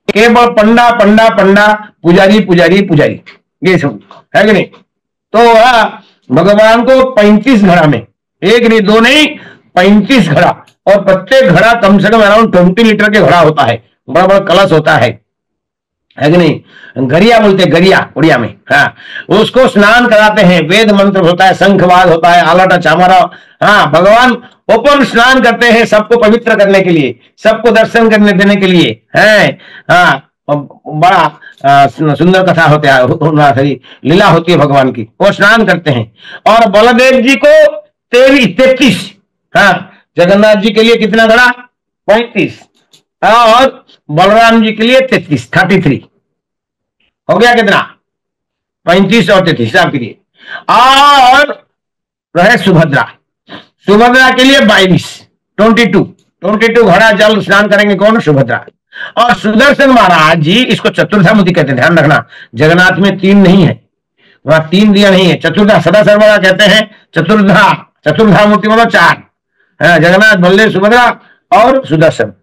केवल पंडा पंडा पंडा, पुजारी पुजारी पुजारी, ये सब है कि नहीं। तो भगवान को 35 घड़ा में, एक नहीं दो नहीं 35 घड़ा, और प्रत्येक घड़ा कम से कम अराउंड 20 लीटर के घड़ा होता है, बड़ा बड़ा कलश होता है कि नहीं। गरिया बोलते हैं, गरिया उड़िया में, हाँ उसको स्नान कराते हैं। वेद मंत्र होता है, शंखवाद होता है, आलाटा चामारा। हाँ भगवान ओपन स्नान करते हैं, सबको पवित्र करने के लिए, सबको दर्शन करने देने के लिए है। हाँ बड़ा सुंदर कथा होता है, लीला होती है भगवान की, वो स्नान करते हैं। और बलदेव जी को 33, हाँ जगन्नाथ जी के लिए कितना घड़ा, 35, और बलराम जी के लिए 33 हो गया। कितना, 35 और 33 आपके लिए। और रहे सुभद्रा के लिए 22 घड़ा जल स्नान करेंगे, कौन, सुभद्रा। और सुदर्शन महाराज जी, इसको चतुर्धामूर्ति कहते हैं, ध्यान रखना। जगन्नाथ में 3 नहीं है, वहां 3 दिया नहीं है, चतुर्धा सदा सर्वदा कहते हैं। चतुर्धामूर्ति मतलब 4, जगन्नाथ बलदेव सुभद्रा और सुदर्शन।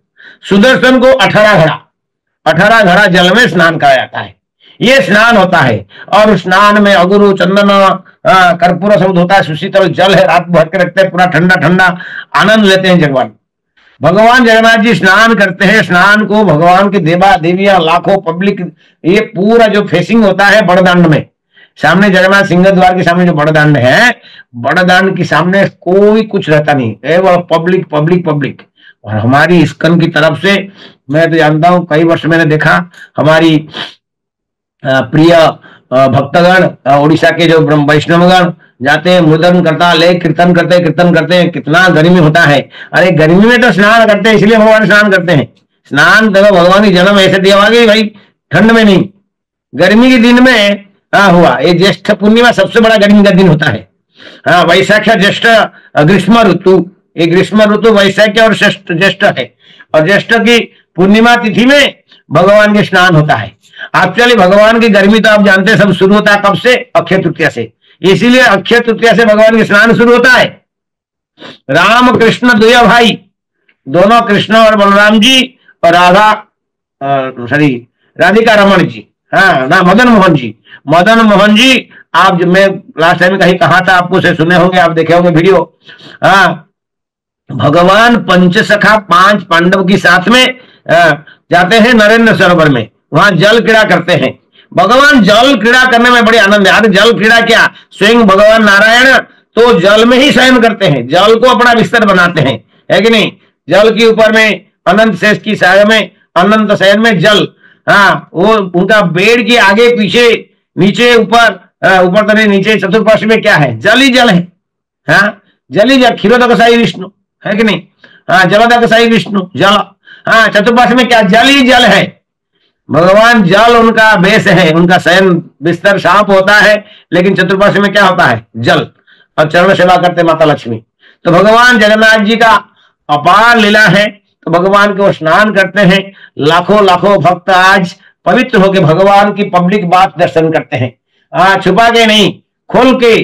सुदर्शन को 18 घड़ा जल में स्नान कराया जाता है। ये स्नान होता है। और स्नान में अगुरु चंदन कर्पूर शब्द होता है, सुशीतल जल है, रात भर के रखते हैं, पूरा ठंडा ठंडा आनंद लेते हैं भगवान जगन्नाथ जी स्नान करते हैं। स्नान को भगवान के देवा देवियां लाखों पब्लिक, ये पूरा जो फेसिंग होता है बड़दांड में, सामने जगन्नाथ सिंह द्वार के सामने जो बड़दांड है, बड़दांड के सामने कोई कुछ रहता नहीं, वो पब्लिक पब्लिक पब्लिक। और हमारी इस्कन की तरफ से मैं तो जानता हूं, कई वर्ष मैंने देखा हमारी प्रिय भक्तगण उड़ीसा के जो ब्रह्म वैष्णवगण जाते हैं, मृदंग करता ले कीर्तन करते हैं, कितना गर्मी होता है। अरे गर्मी में तो स्नान करते हैं, इसलिए भगवान स्नान करते हैं। स्नान तो भगवान की जन्म ऐसे दिया गई भाई, ठंड में नहीं, गर्मी के दिन में हुआ। ये ज्येष्ठ पूर्णिमा सबसे बड़ा गर्मी का दिन होता है। हाँ, वैशाख ज्येष्ठ ग्रीष्म ऋतु, ये ग्रीष्म ऋतु वैशाख और ज्येष्ठ है, और ज्येष्ठ की पूर्णिमा तिथि में भगवान के स्नान होता है। एक्चुअली भगवान की गर्मी तो आप जानते हैं सब शुरू होता है कब से? अक्षय तृतीया से। इसीलिए अक्षय तृतीया से भगवान के स्नान शुरू होता है। राम कृष्ण दुय भाई, दोनों कृष्ण और बलराम जी और राधिका रमन जी, हाँ ना, मदन मोहन जी। आप जब मैं लास्ट टाइम कहीं कहा था, आपको से सुने होंगे, आप देखे होंगे वीडियो। हाँ, भगवान पंचसखा 5 पांडव की साथ में जाते हैं नरेंद्र सरोवर में, वहां जल क्रीड़ा करते हैं। भगवान जल क्रीड़ा करने में बड़े आनंद है। जल क्रीड़ा क्या, स्वयं भगवान नारायण तो जल में ही शयन करते हैं, जल को अपना बिस्तर बनाते हैं, है कि नहीं? जल के ऊपर में अनंत शेष की साया में, अनंत शयन में जल, हाँ, वो उनका बेड के आगे पीछे नीचे ऊपर ऊपर तले नीचे चतुर्पार्श्व में क्या है? जल ही जल है। हाँ, जल ही जल, क्षीरोदक साई विष्णु, है कि नहीं? हाँ, जलोदक साई विष्णु जल। हाँ, चतुर्पार्श्व में क्या? जल ही जल है। भगवान जल उनका बेस है, उनका शयन बिस्तर सांप होता है, लेकिन चतुर्पार्श्व में क्या होता है? जल। और चरण सेवा करते माता लक्ष्मी। तो भगवान जगन्नाथ जी का अपार लीला है। तो भगवान को स्नान करते हैं, लाखों लाखों भक्त आज पवित्र होकर भगवान की पब्लिक बात दर्शन करते हैं। छुपा के नहीं, खोल के।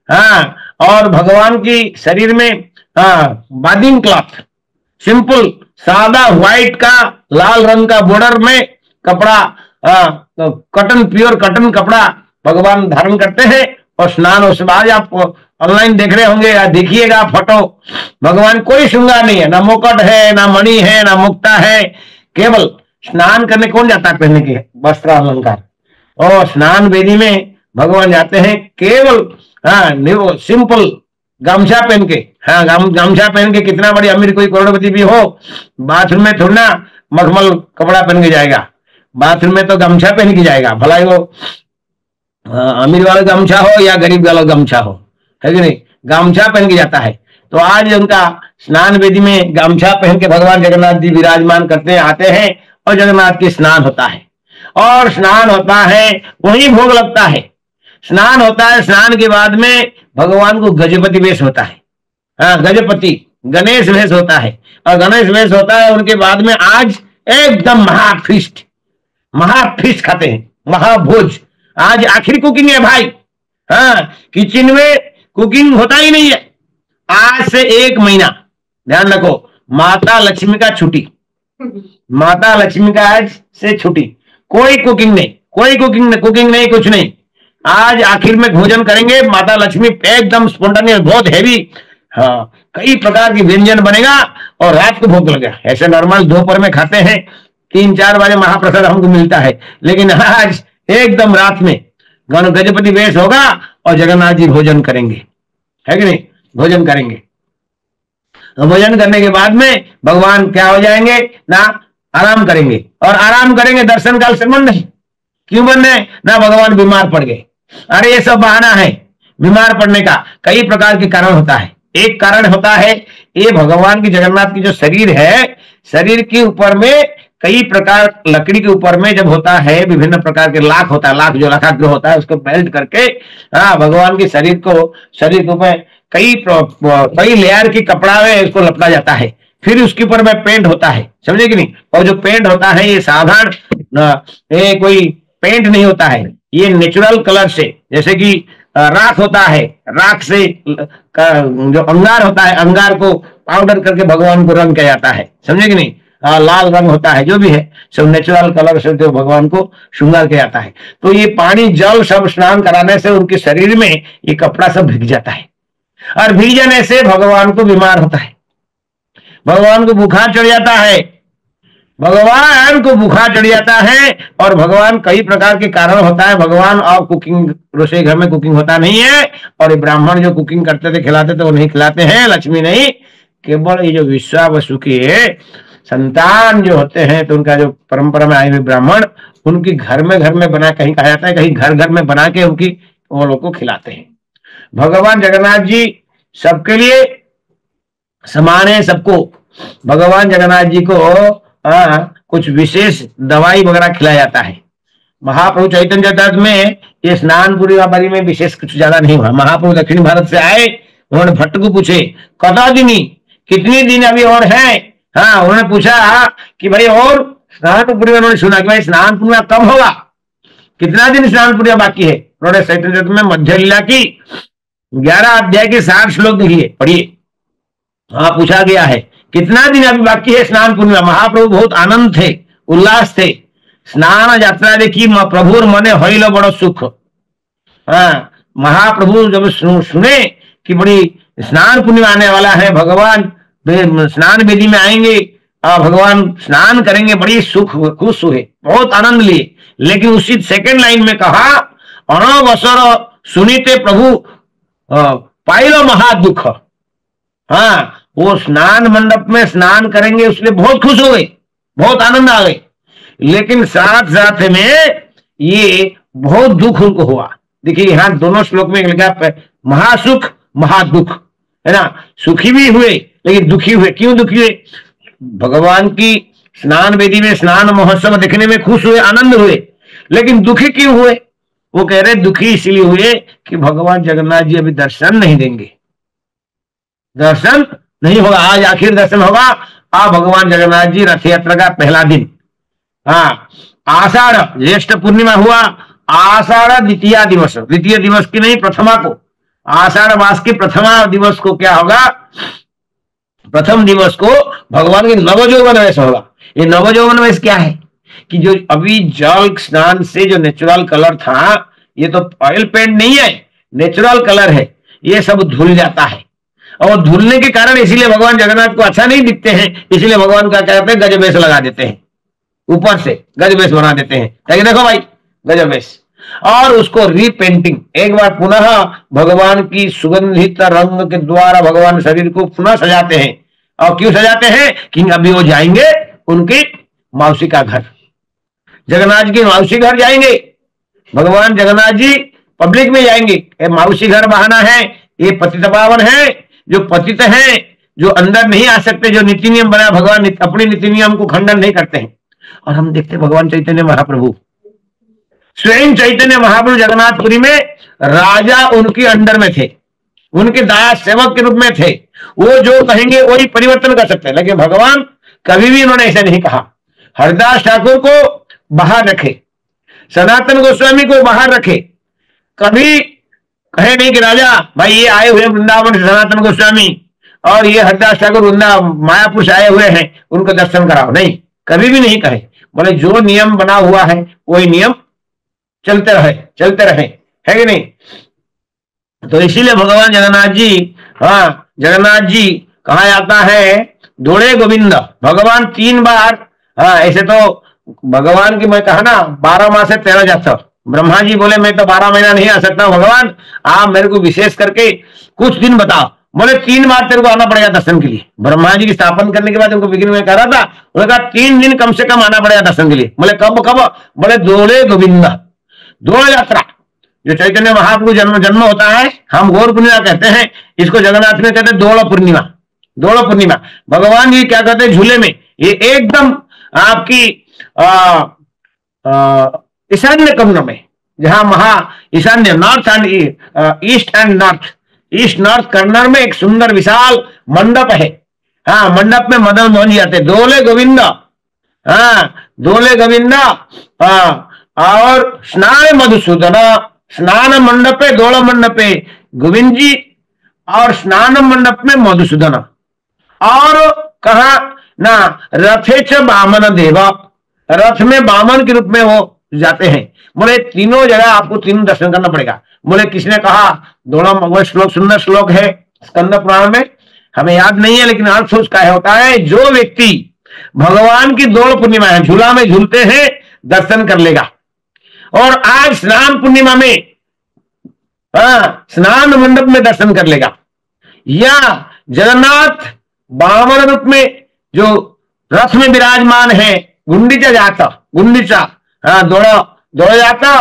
हाँ, और भगवान की शरीर में बादिंग क्लॉथ, सिंपल सादा व्हाइट का लाल रंग का बॉर्डर में कपड़ा, कॉटन, प्योर कॉटन कपड़ा भगवान धारण करते हैं और स्नान। उसके बाद आप ऑनलाइन देख रहे होंगे या देखिएगा फोटो, भगवान कोई श्रृंगार नहीं है, ना मुकुट है, ना मणि है, ना मुक्ता है, केवल स्नान करने कौन जाता है पहनने के वस्त्र अलंकार? और स्नान वेदी में भगवान जाते हैं केवल सिंपल गमछा पहन के। हाँ, गमछा पहन के, कितना बड़ी अमीर कोई करोड़पति भी हो, बाथरूम में थोड़ा ना मखमल कपड़ा पहन के जाएगा, बाथरूम में तो गमछा पहन के जाएगा, भला वो अमीर वाला गमछा हो या गरीब वाला गमछा हो, है कि नहीं? गमछा पहन के जाता है। तो आज उनका स्नान वेदी में गमछा पहन के भगवान जगन्नाथ जी विराजमान करते हैं, आते हैं, और जगन्नाथ की स्नान होता है। और स्नान होता है, वही भोग लगता है। स्नान होता है, स्नान के बाद में भगवान को गजपति वेश होता है। हाँ, गजपति गणेश वेश होता है, और गणेश वेश होता है। उनके बाद में आज एकदम महाफीस्ट खाते हैं, महाभोज। आज आखिरी कुकिंग है भाई। हाँ, किचन में कुकिंग होता ही नहीं है। आज से 1 महीना ध्यान रखो, माता लक्ष्मी का छुट्टी, माता लक्ष्मी का आज से छुट्टी, कोई कुकिंग नहीं, कुकिंग नहीं, कुछ नहीं। आज आखिर में भोजन करेंगे, माता लक्ष्मी एकदम स्पॉन्टेनियस, बहुत हैवी। हाँ, कई प्रकार की व्यंजन बनेगा और रात को भोग लगेगा। ऐसे नॉर्मल दोपहर में खाते हैं, 3-4 बजे महाप्रसाद हमको मिलता है, लेकिन आज एकदम रात में गणपति वेश होगा और जगन्नाथ जी भोजन करेंगे, है कि नहीं? भोजन करेंगे। भोजन करने के बाद में भगवान क्या हो जाएंगे ना, आराम करेंगे। और आराम करेंगे, दर्शन काल से मन नहीं, क्यों बनने ना, भगवान बीमार पड़ गए। अरे ये सब बहाना है बीमार पड़ने का। कई प्रकार के कारण होता है। एक कारण होता है, ये भगवान की जगन्नाथ की जो शरीर है, शरीर के ऊपर में कई प्रकार, लकड़ी के ऊपर में जब होता है विभिन्न प्रकार के लाख होता है, लाख जो लाखाग्र होता है, उसको बेल्ट करके भगवान के शरीर के ऊपर कई लेयर की कपड़ा में उसको लपटा जाता है। फिर उसके ऊपर में पेंट होता है, समझे कि नहीं? और जो पेंट होता है ये साधारण कोई पेंट नहीं होता है, ये नेचुरल कलर से, जैसे कि राख होता है, राख से जो अंगार होता है, अंगार को पाउडर करके भगवान को रंग किया जाता है, समझे कि नहीं? लाल रंग होता है, जो भी है सब नेचुरल कलर से जो भगवान को श्रृंगार किया जाता है। तो ये पानी जल सब स्नान कराने से उनके शरीर में ये कपड़ा सब भीग जाता है, और भीग जाने से भगवान को बीमार होता है, भगवान को बुखार चढ़ जाता है, भगवान को बुखार चढ़ जाता है। और भगवान कई प्रकार के कारण होता है, भगवान और कुकिंग, रसोई घर में कुकिंग होता नहीं है, और ये ब्राह्मण जो कुकिंग करते थे खिलाते थे वो नहीं खिलाते हैं, लक्ष्मी नहीं, केवल ये जो विश्वावसु के संतान जो होते हैं, तो उनका जो परंपरा में आए हुए ब्राह्मण, उनकी घर में बना, कहीं कहा जाता है कहीं घर में बना के उनकी वो लोग को खिलाते हैं। भगवान जगन्नाथ जी सबके लिए समान है, सबको भगवान जगन्नाथ जी को कुछ विशेष दवाई वगैरह खिलाया जाता है। महाप्रभु चैतन्य चरितामृत में ये स्नान पूर्णिमा में विशेष कुछ ज्यादा नहीं हुआ। महाप्रभु दक्षिण भारत से आए, उन्होंने भट्ट को पूछे कथा दिनी, कितनी दिन अभी और है। हाँ, उन्होंने पूछा कि भाई और स्नान पूर्णिमा, उन्होंने सुना कि भाई स्नान पूर्णिमा कब होगा, कितना दिन स्नान पूर्णिमा बाकी है। उन्होंने चैतन्य चरितामृत में मध्य लीला की 11 अध्याय के 60 श्लोक लिखिए, पढ़िए। हाँ, पूछा गया है कितना दिन अभी बाकी है स्नान पूर्णिमा। महाप्रभु बहुत आनंद थे, उल्लास थे। स्नान यात्रा देखी प्रभुर मने होइल बड़ो सुख। हाँ, महाप्रभु जब सुने कि बड़ी स्नान पूर्णिमा आने वाला है, भगवान स्नान वेदी में आएंगे और भगवान स्नान करेंगे, बड़ी सुख खुश हुए, बहुत आनंद लिए। लेकिन उसी सेकंड लाइन में कहा अणवसर सुनीते प्रभु पाइलो महादुख। हाँ, वो स्नान मंडप में स्नान करेंगे उसलिए बहुत खुश हो गए, बहुत आनंद आ गए, लेकिन साथ साथ में ये बहुत दुख उनको हुआ। देखिए यहाँ दोनों श्लोक में लिखा महासुख महादुख, है ना। सुखी भी हुए लेकिन दुखी हुए। क्यों दुखी हुए? भगवान की स्नान वेदी में स्नान महोत्सव देखने में खुश हुए, आनंद हुए, लेकिन दुखी क्यों हुए? वो कह रहे दुखी इसलिए हुए कि भगवान जगन्नाथ जी अभी दर्शन नहीं देंगे, दर्शन नहीं होगा। आज आखिर दर्शन होगा। आप भगवान जगन्नाथ जी रथ यात्रा का पहला दिन, हाँ, आषाढ़ ज्येष्ठ पूर्णिमा हुआ, आषाढ़ द्वितीय दिवस, द्वितीय दिवस की नहीं प्रथमा को, आषाढ़ मास के प्रथमा दिवस को क्या होगा? प्रथम दिवस को भगवान के नवजौवन वेश होगा। ये नवजौवन वेश क्या है कि जो अभी जल स्नान से जो नेचुरल कलर था, ये तो ऑयल पेंट नहीं है, नेचुरल कलर है, ये सब धुल जाता है। और धुलने के कारण इसीलिए भगवान जगन्नाथ को अच्छा नहीं दिखते हैं, इसलिए भगवान का कहते हैं गजबेश लगा देते हैं, ऊपर से गजबेश बना देते हैं, ताकि देखो भाई गजबेश, और उसको रीपेंटिंग एक बार पुनः भगवान की सुगंधित रंग के द्वारा भगवान शरीर को पुनः सजाते हैं। और क्यों सजाते हैं? कि अभी वो जाएंगे उनकी मौसी का घर, जगन्नाथ जी की मौसी घर जाएंगे। भगवान जगन्नाथ जी पब्लिक में जाएंगे, मौसी घर बहाना है, ये पतित पावन है, जो पतित हैं, जो अंदर नहीं आ सकते, जो नीति नियम बना भगवान अपने नीति नियम को खंडन नहीं करते हैं। और हम देखते भगवान चैतन्य महाप्रभु, स्वयं चैतन्य महाप्रभु जगन्नाथपुरी में राजा उनके अंडर में थे, उनके दास सेवक के रूप में थे। वो जो कहेंगे वही परिवर्तन कर सकते हैं, लेकिन भगवान कभी भी उन्होंने ऐसा नहीं कहा। हरदास ठाकुर को बाहर रखे, सनातन गोस्वामी को बाहर रखे, कभी कहे नहीं कि राजा भाई ये आए हुए वृंदावन से सनातन गोस्वामी और ये हरदास ठाकुर मायापुर से आए हुए हैं, उनको दर्शन कराओ, नहीं, कभी भी नहीं कहे। बोले जो नियम बना हुआ है वही नियम चलते रहे, है कि नहीं। तो इसीलिए भगवान जगन्नाथ जी, हाँ, जगन्नाथ जी कहा जाता है दोड़े गोविंद। भगवान 3 बार, हाँ, ऐसे तो भगवान की मैं कहा ना 12 माह से 13 जाता। ब्रह्मा जी बोले मैं तो 12 महीना नहीं आ सकता, भगवान आप मेरे को विशेष करके कुछ दिन बताओ। बोले 3 बार तेरे को आना पड़ेगा दर्शन के लिए। ब्रह्मा जी की स्थापन करने के बाद उनको विघ्न में कह रहा था, उन्होंने कहा 3 दिन कम से कम आना पड़ेगा दर्शन के लिए। बोले कब कब? बोले दोड़े गोविंद, दोड़ यात्रा, जो चैतन्य महाप्रभु जन्म होता है, हम गौर पूर्णिमा कहते हैं, इसको जगन्नाथ में कहते हैं दोड़ पूर्णिमा। दोड़ पूर्णिमा भगवान जी क्या कहते हैं झूले में, ये एकदम आपकी ईशान्य कर्ण में, जहां महा ईशान्य north and east and east north corner में एक सुंदर विशाल मंडप है। हाँ, मंडप में मदन मोहन जी आते, दोले गोविंद, हाँ, दोले गोविंद, और स्नान मधुसूदन, स्नान मंडपे दोल मंडपे गोविंद जी, और स्नान मंडप में मधुसूदन। और कहा ना रथे च वामन देव, रथ में वामन के रूप में वो जाते हैं। बोले तीनों जगह आपको तीनों दर्शन करना पड़ेगा। बोले किसने कहा? दोनों वो श्लोक, सुंदर श्लोक है स्कंद पुराण में, हमें याद नहीं है लेकिन अर्थ उसका होता है, जो व्यक्ति भगवान की दोल पूर्णिमा है, झूला में झूलते हैं, दर्शन कर लेगा। और आज स्नान पूर्णिमा में स्नान मंडप में दर्शन कर लेगा, या जगन्नाथ वामन रूप में जो रथ में विराजमान है, गुंडीचा जाता, गुंडीचा दौड़ जाता,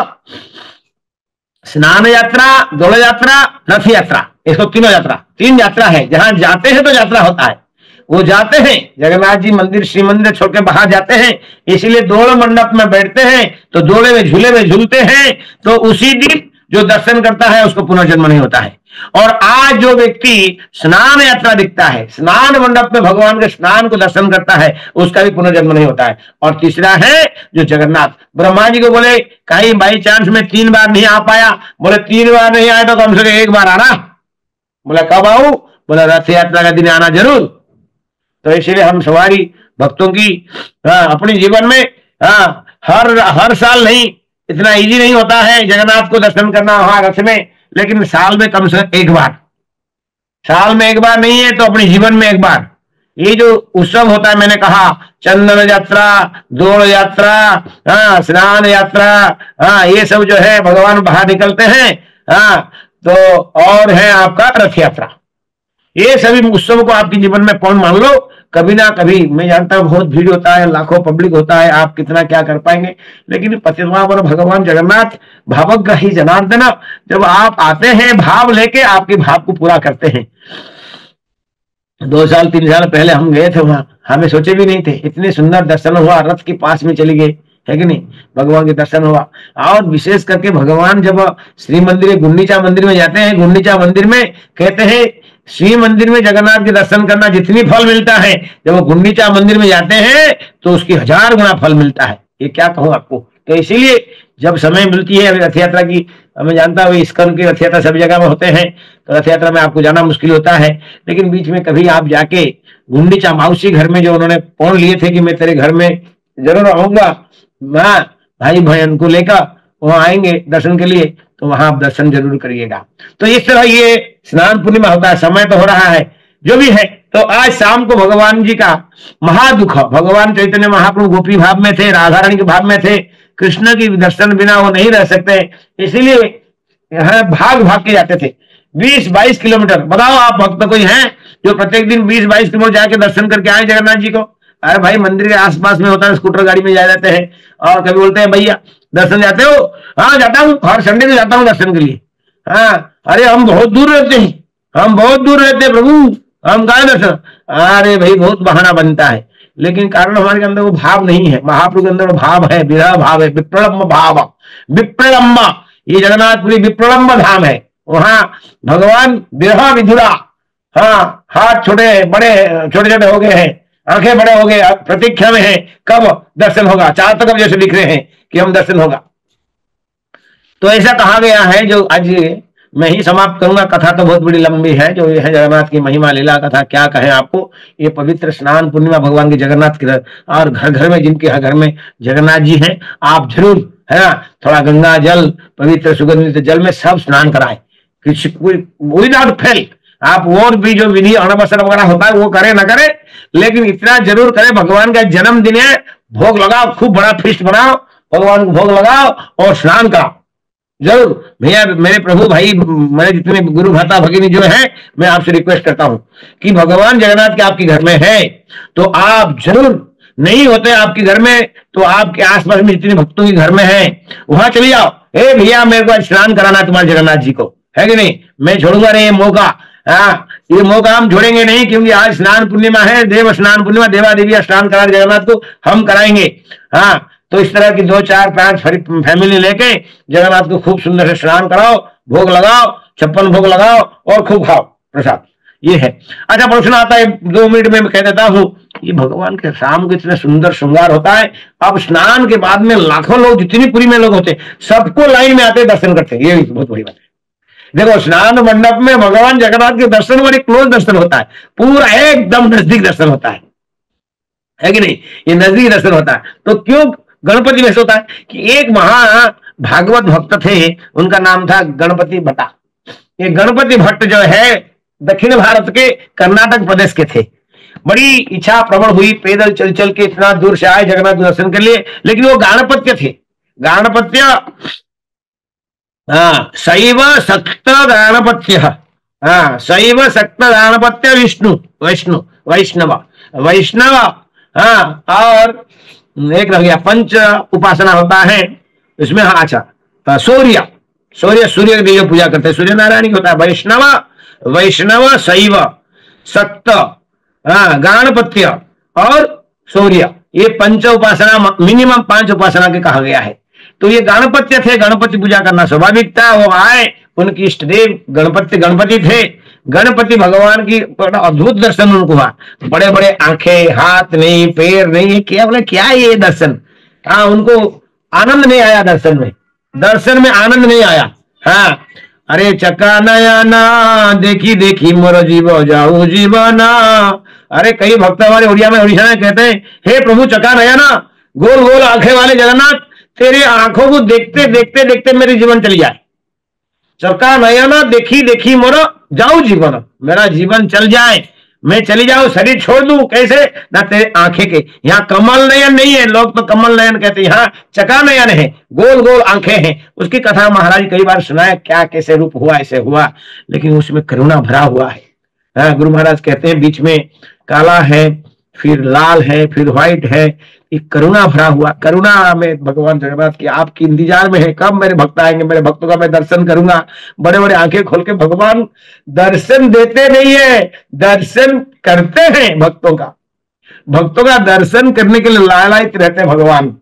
स्नान यात्रा, दौड़ यात्रा, रथ यात्रा, इसको तीनों यात्रा, तीन यात्रा है। जहां जाते हैं तो यात्रा होता है, वो जाते हैं जगन्नाथ जी मंदिर, श्री मंदिर छोड़ के बाहर जाते हैं, इसलिए दौड़ मंडप में बैठते हैं, तो दौड़े में झूले में झूलते हैं, तो उसी दिन जो दर्शन करता है उसको पुनर्जन्म नहीं होता है। और आज जो व्यक्ति स्नान यात्रा दिखता है, स्नान मंडप में भगवान के स्नान को दर्शन करता है, उसका भी पुनर्जन्म नहीं होता है। और तीसरा है जो जगन्नाथ, ब्रह्मा जी को बोले कहीं बाई चांस में 3 बार नहीं आ पाया, बोले 3 बार नहीं आए तो कम से कम 1 बार आना। बोला कब आऊं? बोला रथ यात्रा का दिन आना जरूर। तो इसलिए हम सवारी भक्तों की अपने जीवन में हर साल नहीं, इतना इजी नहीं होता है जगन्नाथ को दर्शन करना वहां रथ में, लेकिन साल में कम से कम 1 बार, साल में 1 बार नहीं है तो अपने जीवन में 1 बार, ये जो उत्सव होता है, मैंने कहा चंदन यात्रा, दौड़ यात्रा, स्नान यात्रा, ये सब जो है भगवान बाहर निकलते हैं, तो और है आपका रथ यात्रा। ये सभी उत्सव को आपके जीवन में कौन मान लो, कभी ना कभी, मैं जानता हूं बहुत भीड़ होता है, लाखों पब्लिक होता है, आप कितना क्या कर पाएंगे, लेकिन पतितपावन भगवान जगन्नाथ भावग्राही जनार्दन, जब आप आते हैं भाव लेके, आपके भाव को पूरा करते हैं। 2 साल 3 साल पहले हम गए थे वहां, हमें सोचे भी नहीं थे, इतने सुंदर दर्शन हुआ, रथ के पास में चली गए, है कि नहीं, भगवान के दर्शन हुआ। और विशेष करके भगवान जब श्री मंदिर गुंडीचा मंदिर में जाते हैं, गुंडीचा मंदिर में कहते हैं श्री मंदिर में जगन्नाथ के दर्शन करना जितनी फल मिलता है, जब वो गुंडीचा मंदिर में जाते हैं तो उसकी 1000 गुना फल मिलता है। ये क्या कहूं आपको। तो इसीलिए जब समय मिलती है रथ यात्रा की, मैं जानता हूँ इस्कॉन की रथ यात्रा सभी जगह में होते हैं, तो रथ यात्रा में आपको जाना मुश्किल होता है, लेकिन बीच में कभी आप जाके गुंडीचा माउसी घर में जो उन्होंने पौन लिए थे कि मैं तेरे घर में जरूर आऊंगा, भाई बहन को लेकर वहां आएंगे दर्शन के लिए, तो वहां आप दर्शन जरूर करिएगा। तो इस तरह ये स्नान पूर्णिमा होता है, समय तो हो रहा है जो भी है। तो आज शाम को भगवान जी का महादुख, भगवान चैतन्य महाप्रभु गोपी भाव में थे, राधा रानी के भाव में थे, कृष्ण की दर्शन बिना वो नहीं रह सकते, इसीलिए भाग भाग के जाते थे 20-22 किलोमीटर। बताओ आप भक्त कोई हैं जो प्रत्येक दिन 20-22 किलोमीटर जाके दर्शन करके आए जगन्नाथ जी को? अरे भाई मंदिर के आसपास में होता है, स्कूटर गाड़ी में जा जाते हैं, और कभी बोलते हैं भैया दर्शन जाते हो? हाँ जाता हूँ, हर संडे को जाता हूँ दर्शन के लिए। अरे हम बहुत दूर रहते हैं, हम बहुत दूर रहते हैं प्रभु, हम कहा दर्शन? अरे भाई बहुत बहाना बनता है, लेकिन कारण हमारे अंदर वो भाव नहीं है, महाप्रभु के अंदर वो भाव है, विरह भाव है, विप्रलम्ब भाव, विप्रलम्ब, ये जगन्नाथपुरी विप्रलम्ब धाम है, वहां भगवान विरह विधुरा, हाथ छोटे बड़े छोटे छोटे हो गए हैं, आंखें बड़े हो गए, प्रतीक्षा में है कब दर्शन होगा, 4 तक जैसे लिख रहे हैं कि हम दर्शन होगा। तो ऐसा कहा गया है, जो आज मैं ही समाप्त करूंगा, कथा तो बहुत बड़ी लंबी है, जो ये है जगन्नाथ की महिमा लीला कथा, क्या कहें आपको। ये पवित्र स्नान पूर्णिमा भगवान की जगन्नाथ की, और घर घर में जिनके घर में जगन्नाथ जी हैं, आप जरूर है ना थोड़ा गंगा जल, पवित्र सुगंधित जल में सब स्नान कराएं, किसी कोई नॉट फेल। आप और भी जो विधि अणवस्त्र वगैरह होता है वो करे ना करे, लेकिन इतना जरूर करे, भगवान का जन्मदिन है, भोग लगाओ, खूब बड़ा फीस्ट बनाओ, भगवान को भोग लगाओ और स्नान कराओ जरूर। भैया मेरे प्रभु भाई, मेरे जितने गुरु भ्राता भगिनी जो है, मैं आपसे रिक्वेस्ट करता हूं कि भगवान जगन्नाथ के आपके घर में है तो आप जरूर, नहीं होते आपके घर में तो आपके आसपास में जितने भक्तों के घर में है वहां चले जाओ। ए भैया मेरे को स्नान कराना तुम्हारे जगन्नाथ जी को, है कि नहीं? मैं छोड़ूंगा नहीं ये मौका, ये मौका हम छोड़ेंगे नहीं, क्योंकि आज स्नान पूर्णिमा है, देव स्नान पूर्णिमा, देवा देवी स्नान करा जगन्नाथ को हम कराएंगे। तो इस तरह की 2, 4, 5 फैमिली लेके जगन्नाथ को खूब सुंदर से स्नान कराओ, भोग लगाओ, 56 भोग लगाओ और खूब खाओ प्रसाद। ये है। अच्छा प्रश्न आता है 2 मिनट में मैं कह देता हूं, ये भगवान के शाम को इतना सुंदर श्रृंगार होता है, अब स्नान के बाद में लाखों लोग, जितनी पूरी में लोग होते, सबको लाइन में आते दर्शन करते हैं। ये बहुत बड़ी बात है। देखो स्नान मंडप में भगवान जगन्नाथ के दर्शन बड़े क्लोज दर्शन होता है, पूरा एकदम नजदीक दर्शन होता है। है कि नहीं, ये नजदीक दर्शन होता है। तो क्यों गणपति वेश होता है कि एक महा भागवत भक्त थे, उनका नाम था गणपति भट्टा। ये गणपति भट्ट जो है दक्षिण भारत के कर्नाटक प्रदेश के थे। बड़ी इच्छा प्रबल हुई, पैदल चल चल के इतना दूर से आए जगन्नाथ दर्शन के लिए, लेकिन वो गाणपत्य थे। गाणपत्य, शैव शक्त गाणपत्य, शैव शक्त गाणपत्य विष्णु वैष्णु वैष्णव वैष्णव। और एक रह गया पंच उपासना होता है इसमें। अच्छा, सूर्य, सूर्य की जो पूजा करते हैं, सूर्य नारायण की होता है। वैष्णव वैष्णव शैव शक्त गाणपत्य और सूर्य, ये पंच उपासना मिनिमम 5 उपासना के कहा गया है। तो ये गणपत्य थे, गणपति पूजा करना स्वाभाविक था। वो आए, उनकी इष्ट देव गणपति थे। गणपति भगवान की अद्भुत दर्शन उनको हुआ। बड़े बड़े आंखें, हाथ नहीं, पैर नहीं, क्या बोले क्या ये दर्शन। उनको आनंद नहीं आया दर्शन में आनंद नहीं आया। अरे चका नयना देखी देखी मोर जीव जाऊ जीवना। अरे कई भक्त हमारे उड़िया में कहते हैं, हे प्रभु चका नयना, गोल गोल आंखें वाले जगन्नाथ, तेरे आंखों को देखते देखते देखते मेरे जीवन चली जाए। चका नयना देखी देखी मोर जाऊ जीवन, मेरा जीवन चल जाए, मैं चली जाऊं, शरीर छोड़ दूं, कैसे ना तेरे आंखें के। यहाँ कमल नयन नहीं है, लोग तो कमल नयन कहते हैं, यहाँ चका नयन है, गोल गोल आंखें हैं। उसकी कथा महाराज कई बार सुनाए, क्या कैसे रूप हुआ, ऐसे हुआ, लेकिन उसमें करुणा भरा हुआ है। गुरु महाराज कहते हैं बीच में काला है, फिर लाल है, फिर व्हाइट है, एक करुणा भरा हुआ। करुणा में भगवान जगन्नाथ की आपकी इंतजार में है, कब मेरे भक्त आएंगे, मेरे भक्तों का मैं दर्शन करूंगा। बड़े बड़े आंखें खोल के भगवान दर्शन देते नहीं है, दर्शन करते हैं भक्तों का दर्शन करने के लिए लालायित रहते हैं भगवान।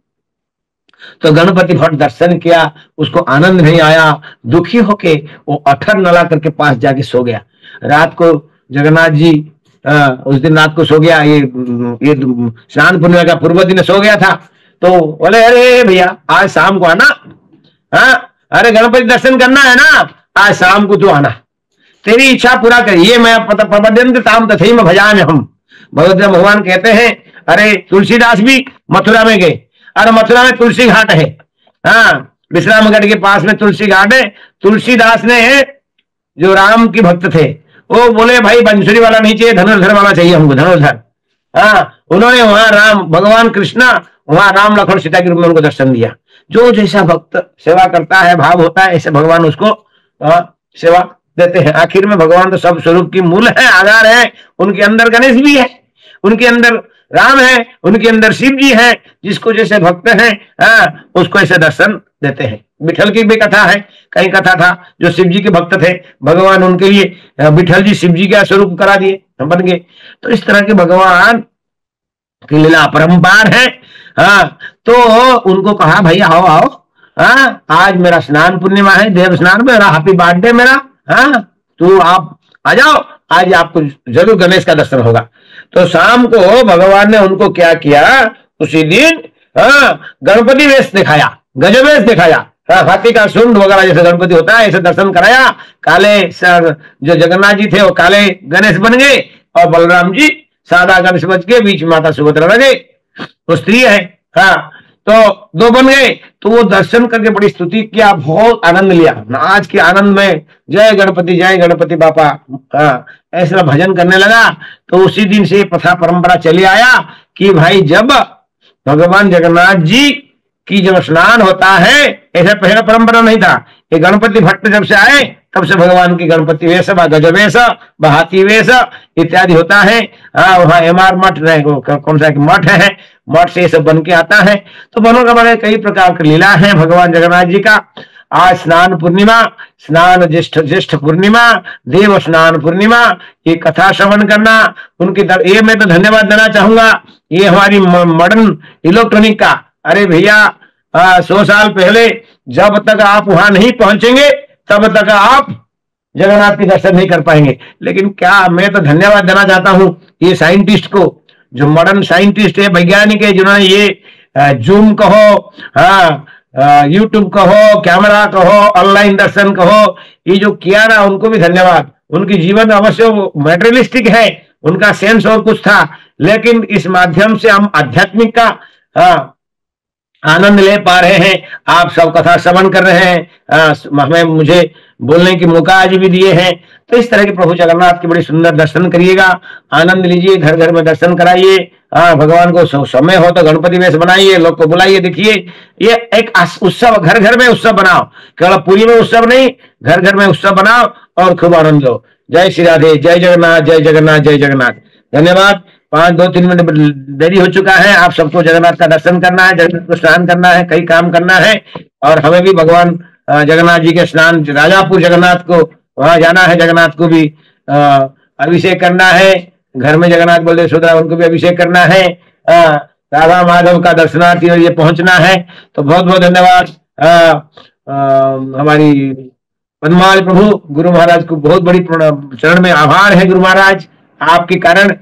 तो गणपति भट्ट दर्शन किया, उसको आनंद नहीं आया, दुखी होके वो अठर नला करके पास जाके सो गया। रात को जगन्नाथ जी उस दिन रात को सो गया, ये स्नान पूर्णिमा का पूर्व दिन सो गया था। तो बोले अरे भैया आज शाम को आना, अरे गणपति दर्शन करना है ना, आज शाम को तू आना, तेरी इच्छा पूरा करिए। मैं प्रबंधन ताम तथई में भजा में हम भगवान कहते हैं। अरे तुलसीदास भी मथुरा में गए, अरे मथुरा में तुलसी घाट है, विश्रामगढ़ के पास में तुलसी घाट है। तुलसीदास ने जो राम की भक्त थे, वो बोले भाई बंसुरी वाला नहीं चाहिए, धनुर्धर वाला चाहिए हमको, धनुर्धर। उन्होंने वहां राम भगवान कृष्णा, वहां राम लक्ष्मण सीता के रूप में उनको दर्शन दिया। जो जैसा भक्त सेवा करता है, भाव होता है, ऐसे भगवान उसको सेवा देते हैं। आखिर में भगवान तो सब स्वरूप की मूल है, आधार है। उनके अंदर गणेश भी है, उनके अंदर राम है, उनके अंदर शिव जी है। जिसको जैसे भक्त हैं उसको ऐसे दर्शन देते हैं। विठल की भी कथा है, कहीं कथा था जो शिव जी के भक्त थे, भगवान उनके लिए विठल जी शिव जी का स्वरूप करा दिए, बन गए। तो इस तरह के भगवान की लीला अपरंपार है। तो उनको कहा भैया आओ आओ, आज मेरा स्नान पूर्णिमा है, देव स्नान मेरा, हैप्पी बर्थडे मेरा, तो आप आ जाओ, आज आपको जरूर गणेश का दर्शन होगा। तो शाम को भगवान ने उनको क्या किया, उसी दिन गणपति वेश दिखाया, गजब वेश दिखाया। हाथी का सूंड वगैरह जैसे गणपति होता है ऐसे दर्शन कराया। काले सर जो जगन्नाथ जी थे वो काले गणेश बन गए, और बलराम जी सादा गणेश बच के, बीच माता सुभद्रा लगे, वो स्त्री है, तो 2 बन गए। तो वो दर्शन करके बड़ी स्तुति किया, बहुत आनंद लिया। आज के आनंद में जय गणपति बापा, ऐसा भजन करने लगा। तो उसी दिन से प्रथा परंपरा चली आया कि भाई जब भगवान जगन्नाथ जी की जब स्नान होता है, ऐसा पहला परंपरा नहीं था। ये गणपति भट्ट जब से आए तब से भगवान की गणपति वेश, गजब वेश, हाथी वेश इत्यादि होता है। वहाँ एमआर मठ कौन सा मठ है, मठ से ये सब बन के आता है। तो बनों का बड़े कई प्रकार की लीला है भगवान जगन्नाथ जी का। आज स्नान पूर्णिमा, स्नान ज्येष्ठ पूर्णिमा, देव स्नान पूर्णिमा, ये कथा श्रवण करना उनकी ये मैं तो धन्यवाद देना चाहूंगा। ये हमारी मॉडर्न इलेक्ट्रॉनिक का, अरे भैया 100 साल पहले जब तक आप वहां नहीं पहुंचेंगे तब तक आप जगन्नाथ के दर्शन नहीं कर पाएंगे। लेकिन क्या मैं तो धन्यवाद देना चाहता हूं ये साइंटिस्ट को, जो मॉडर्न साइंटिस्ट है, वैज्ञानिक है, जिन्होंने ये जूम कहो, यूट्यूब कहो, कैमरा कहो, ऑनलाइन दर्शन कहो, ये जो किया ना, उनको भी धन्यवाद। उनकी जीवन अवश्य मेटेरियलिस्टिक है, उनका सेंस और कुछ था, लेकिन इस माध्यम से हम आध्यात्मिक का आनंद ले पा रहे हैं। आप सब कथा श्रवण कर रहे हैं, हमें मुझे बोलने की मौका आज भी दिए हैं। तो इस तरह के प्रभु जगन्नाथ के बड़े सुंदर दर्शन करिएगा, आनंद लीजिए, घर घर में दर्शन कराइए। भगवान को समय हो तो गणपति वेश बनाइए, लोग को बुलाइए। देखिए ये एक उत्सव, घर घर में उत्सव बनाओ, केवल पूरी में उत्सव नहीं, घर घर में उत्सव बनाओ और खूब आनंद लो। जय श्री राधे, जय जगन्नाथ, जय जगन्नाथ, जय जगन्नाथ। धन्यवाद। 2-3 मिनट देरी हो चुका है। आप सबको जगन्नाथ का दर्शन करना है, जगन्नाथ को स्नान करना है, कई काम करना है। और हमें भी भगवान जगन्नाथ जी के स्नान, राजापुर जगन्नाथ को वहां जाना है, जगन्नाथ को भी अभिषेक करना है। घर में जगन्नाथ बलदेव सुभद्रा, उनको भी अभिषेक करना है। राधा माधव का दर्शनार्थी और ये पहुंचना है। तो बहुत बहुत धन्यवाद। हमारी पद्मावली प्रभु गुरु महाराज को बहुत बड़ी चरण में आभार है। गुरु महाराज आपके कारण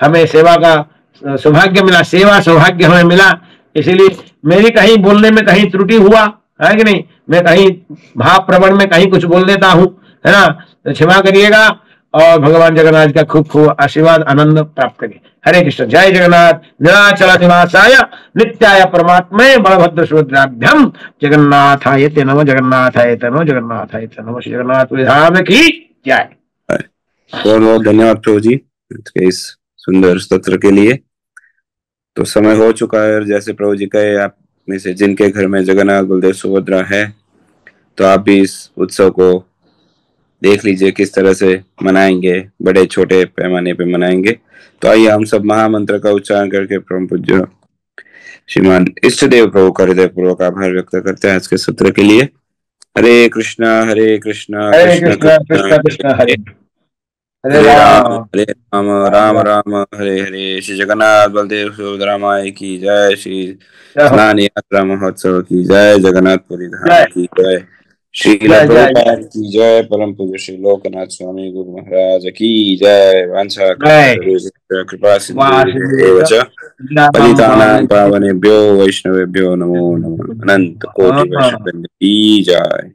हमें सेवा का सौभाग्य मिला, सेवा सौभाग्य हमें मिला। इसीलिए मेरी कहीं बोलने में कहीं त्रुटि हुआ है कि नहीं, मैं कहीं भाव प्रवण में कहीं कुछ बोल देता हूं, है ना, तो क्षमा करिएगा। और भगवान जगन्नाथ का खूब खूब आशीर्वाद आनंद प्राप्त करिए। हरे कृष्ण। जय जगन्नाथ। नीलाचल निवासाय नित्याय परमात्मे बलभद्र सुभद्राभ्यम जगन्नाथाय ते नमः, जगन्नाथाय ते नमः, जगन्नाथाय ते नमः। श्री जगन्नाथ धाम की जय। बहुत बहुत धन्यवाद प्रभु जी इस सुंदर सत्र के लिए। तो समय हो चुका है, और जैसे प्रभु जी कहे, आप में से जिनके घर में जगन्नाथ बलदेव सुभद्रा है, तो आप भी इस उत्सव को देख लीजिए किस तरह से मनाएंगे, बड़े छोटे पैमाने पे मनाएंगे। तो आइए हम सब महामंत्र का उच्चारण करके परम पूज्य श्रीमान इष्ट देव प्रभु का हृदय पूर्वक आभार व्यक्त करते हैं आज के सत्र के लिए। हरे कृष्णा कृष्णा कृष्ण हरे हरे राम राम राम हरे हरे। श्री जगन्नाथ बलदेव सुभद्रा माई की जय। श्री स्नान यात्रा महोत्सव की जय। जगन्नाथपुरी धाम की जय। श्री प्रभुपाद की जय। परम पूज्य श्री लोकनाथ स्वामी गुरु महाराज की जय। वांछा कृपा सिंधु पतितानां पावनेभ्यो वैष्णवेभ्यो नमो नमः। अनंत कोटि वैष्णव की जय।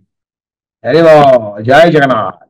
हरि बोल। जय जगन्नाथ।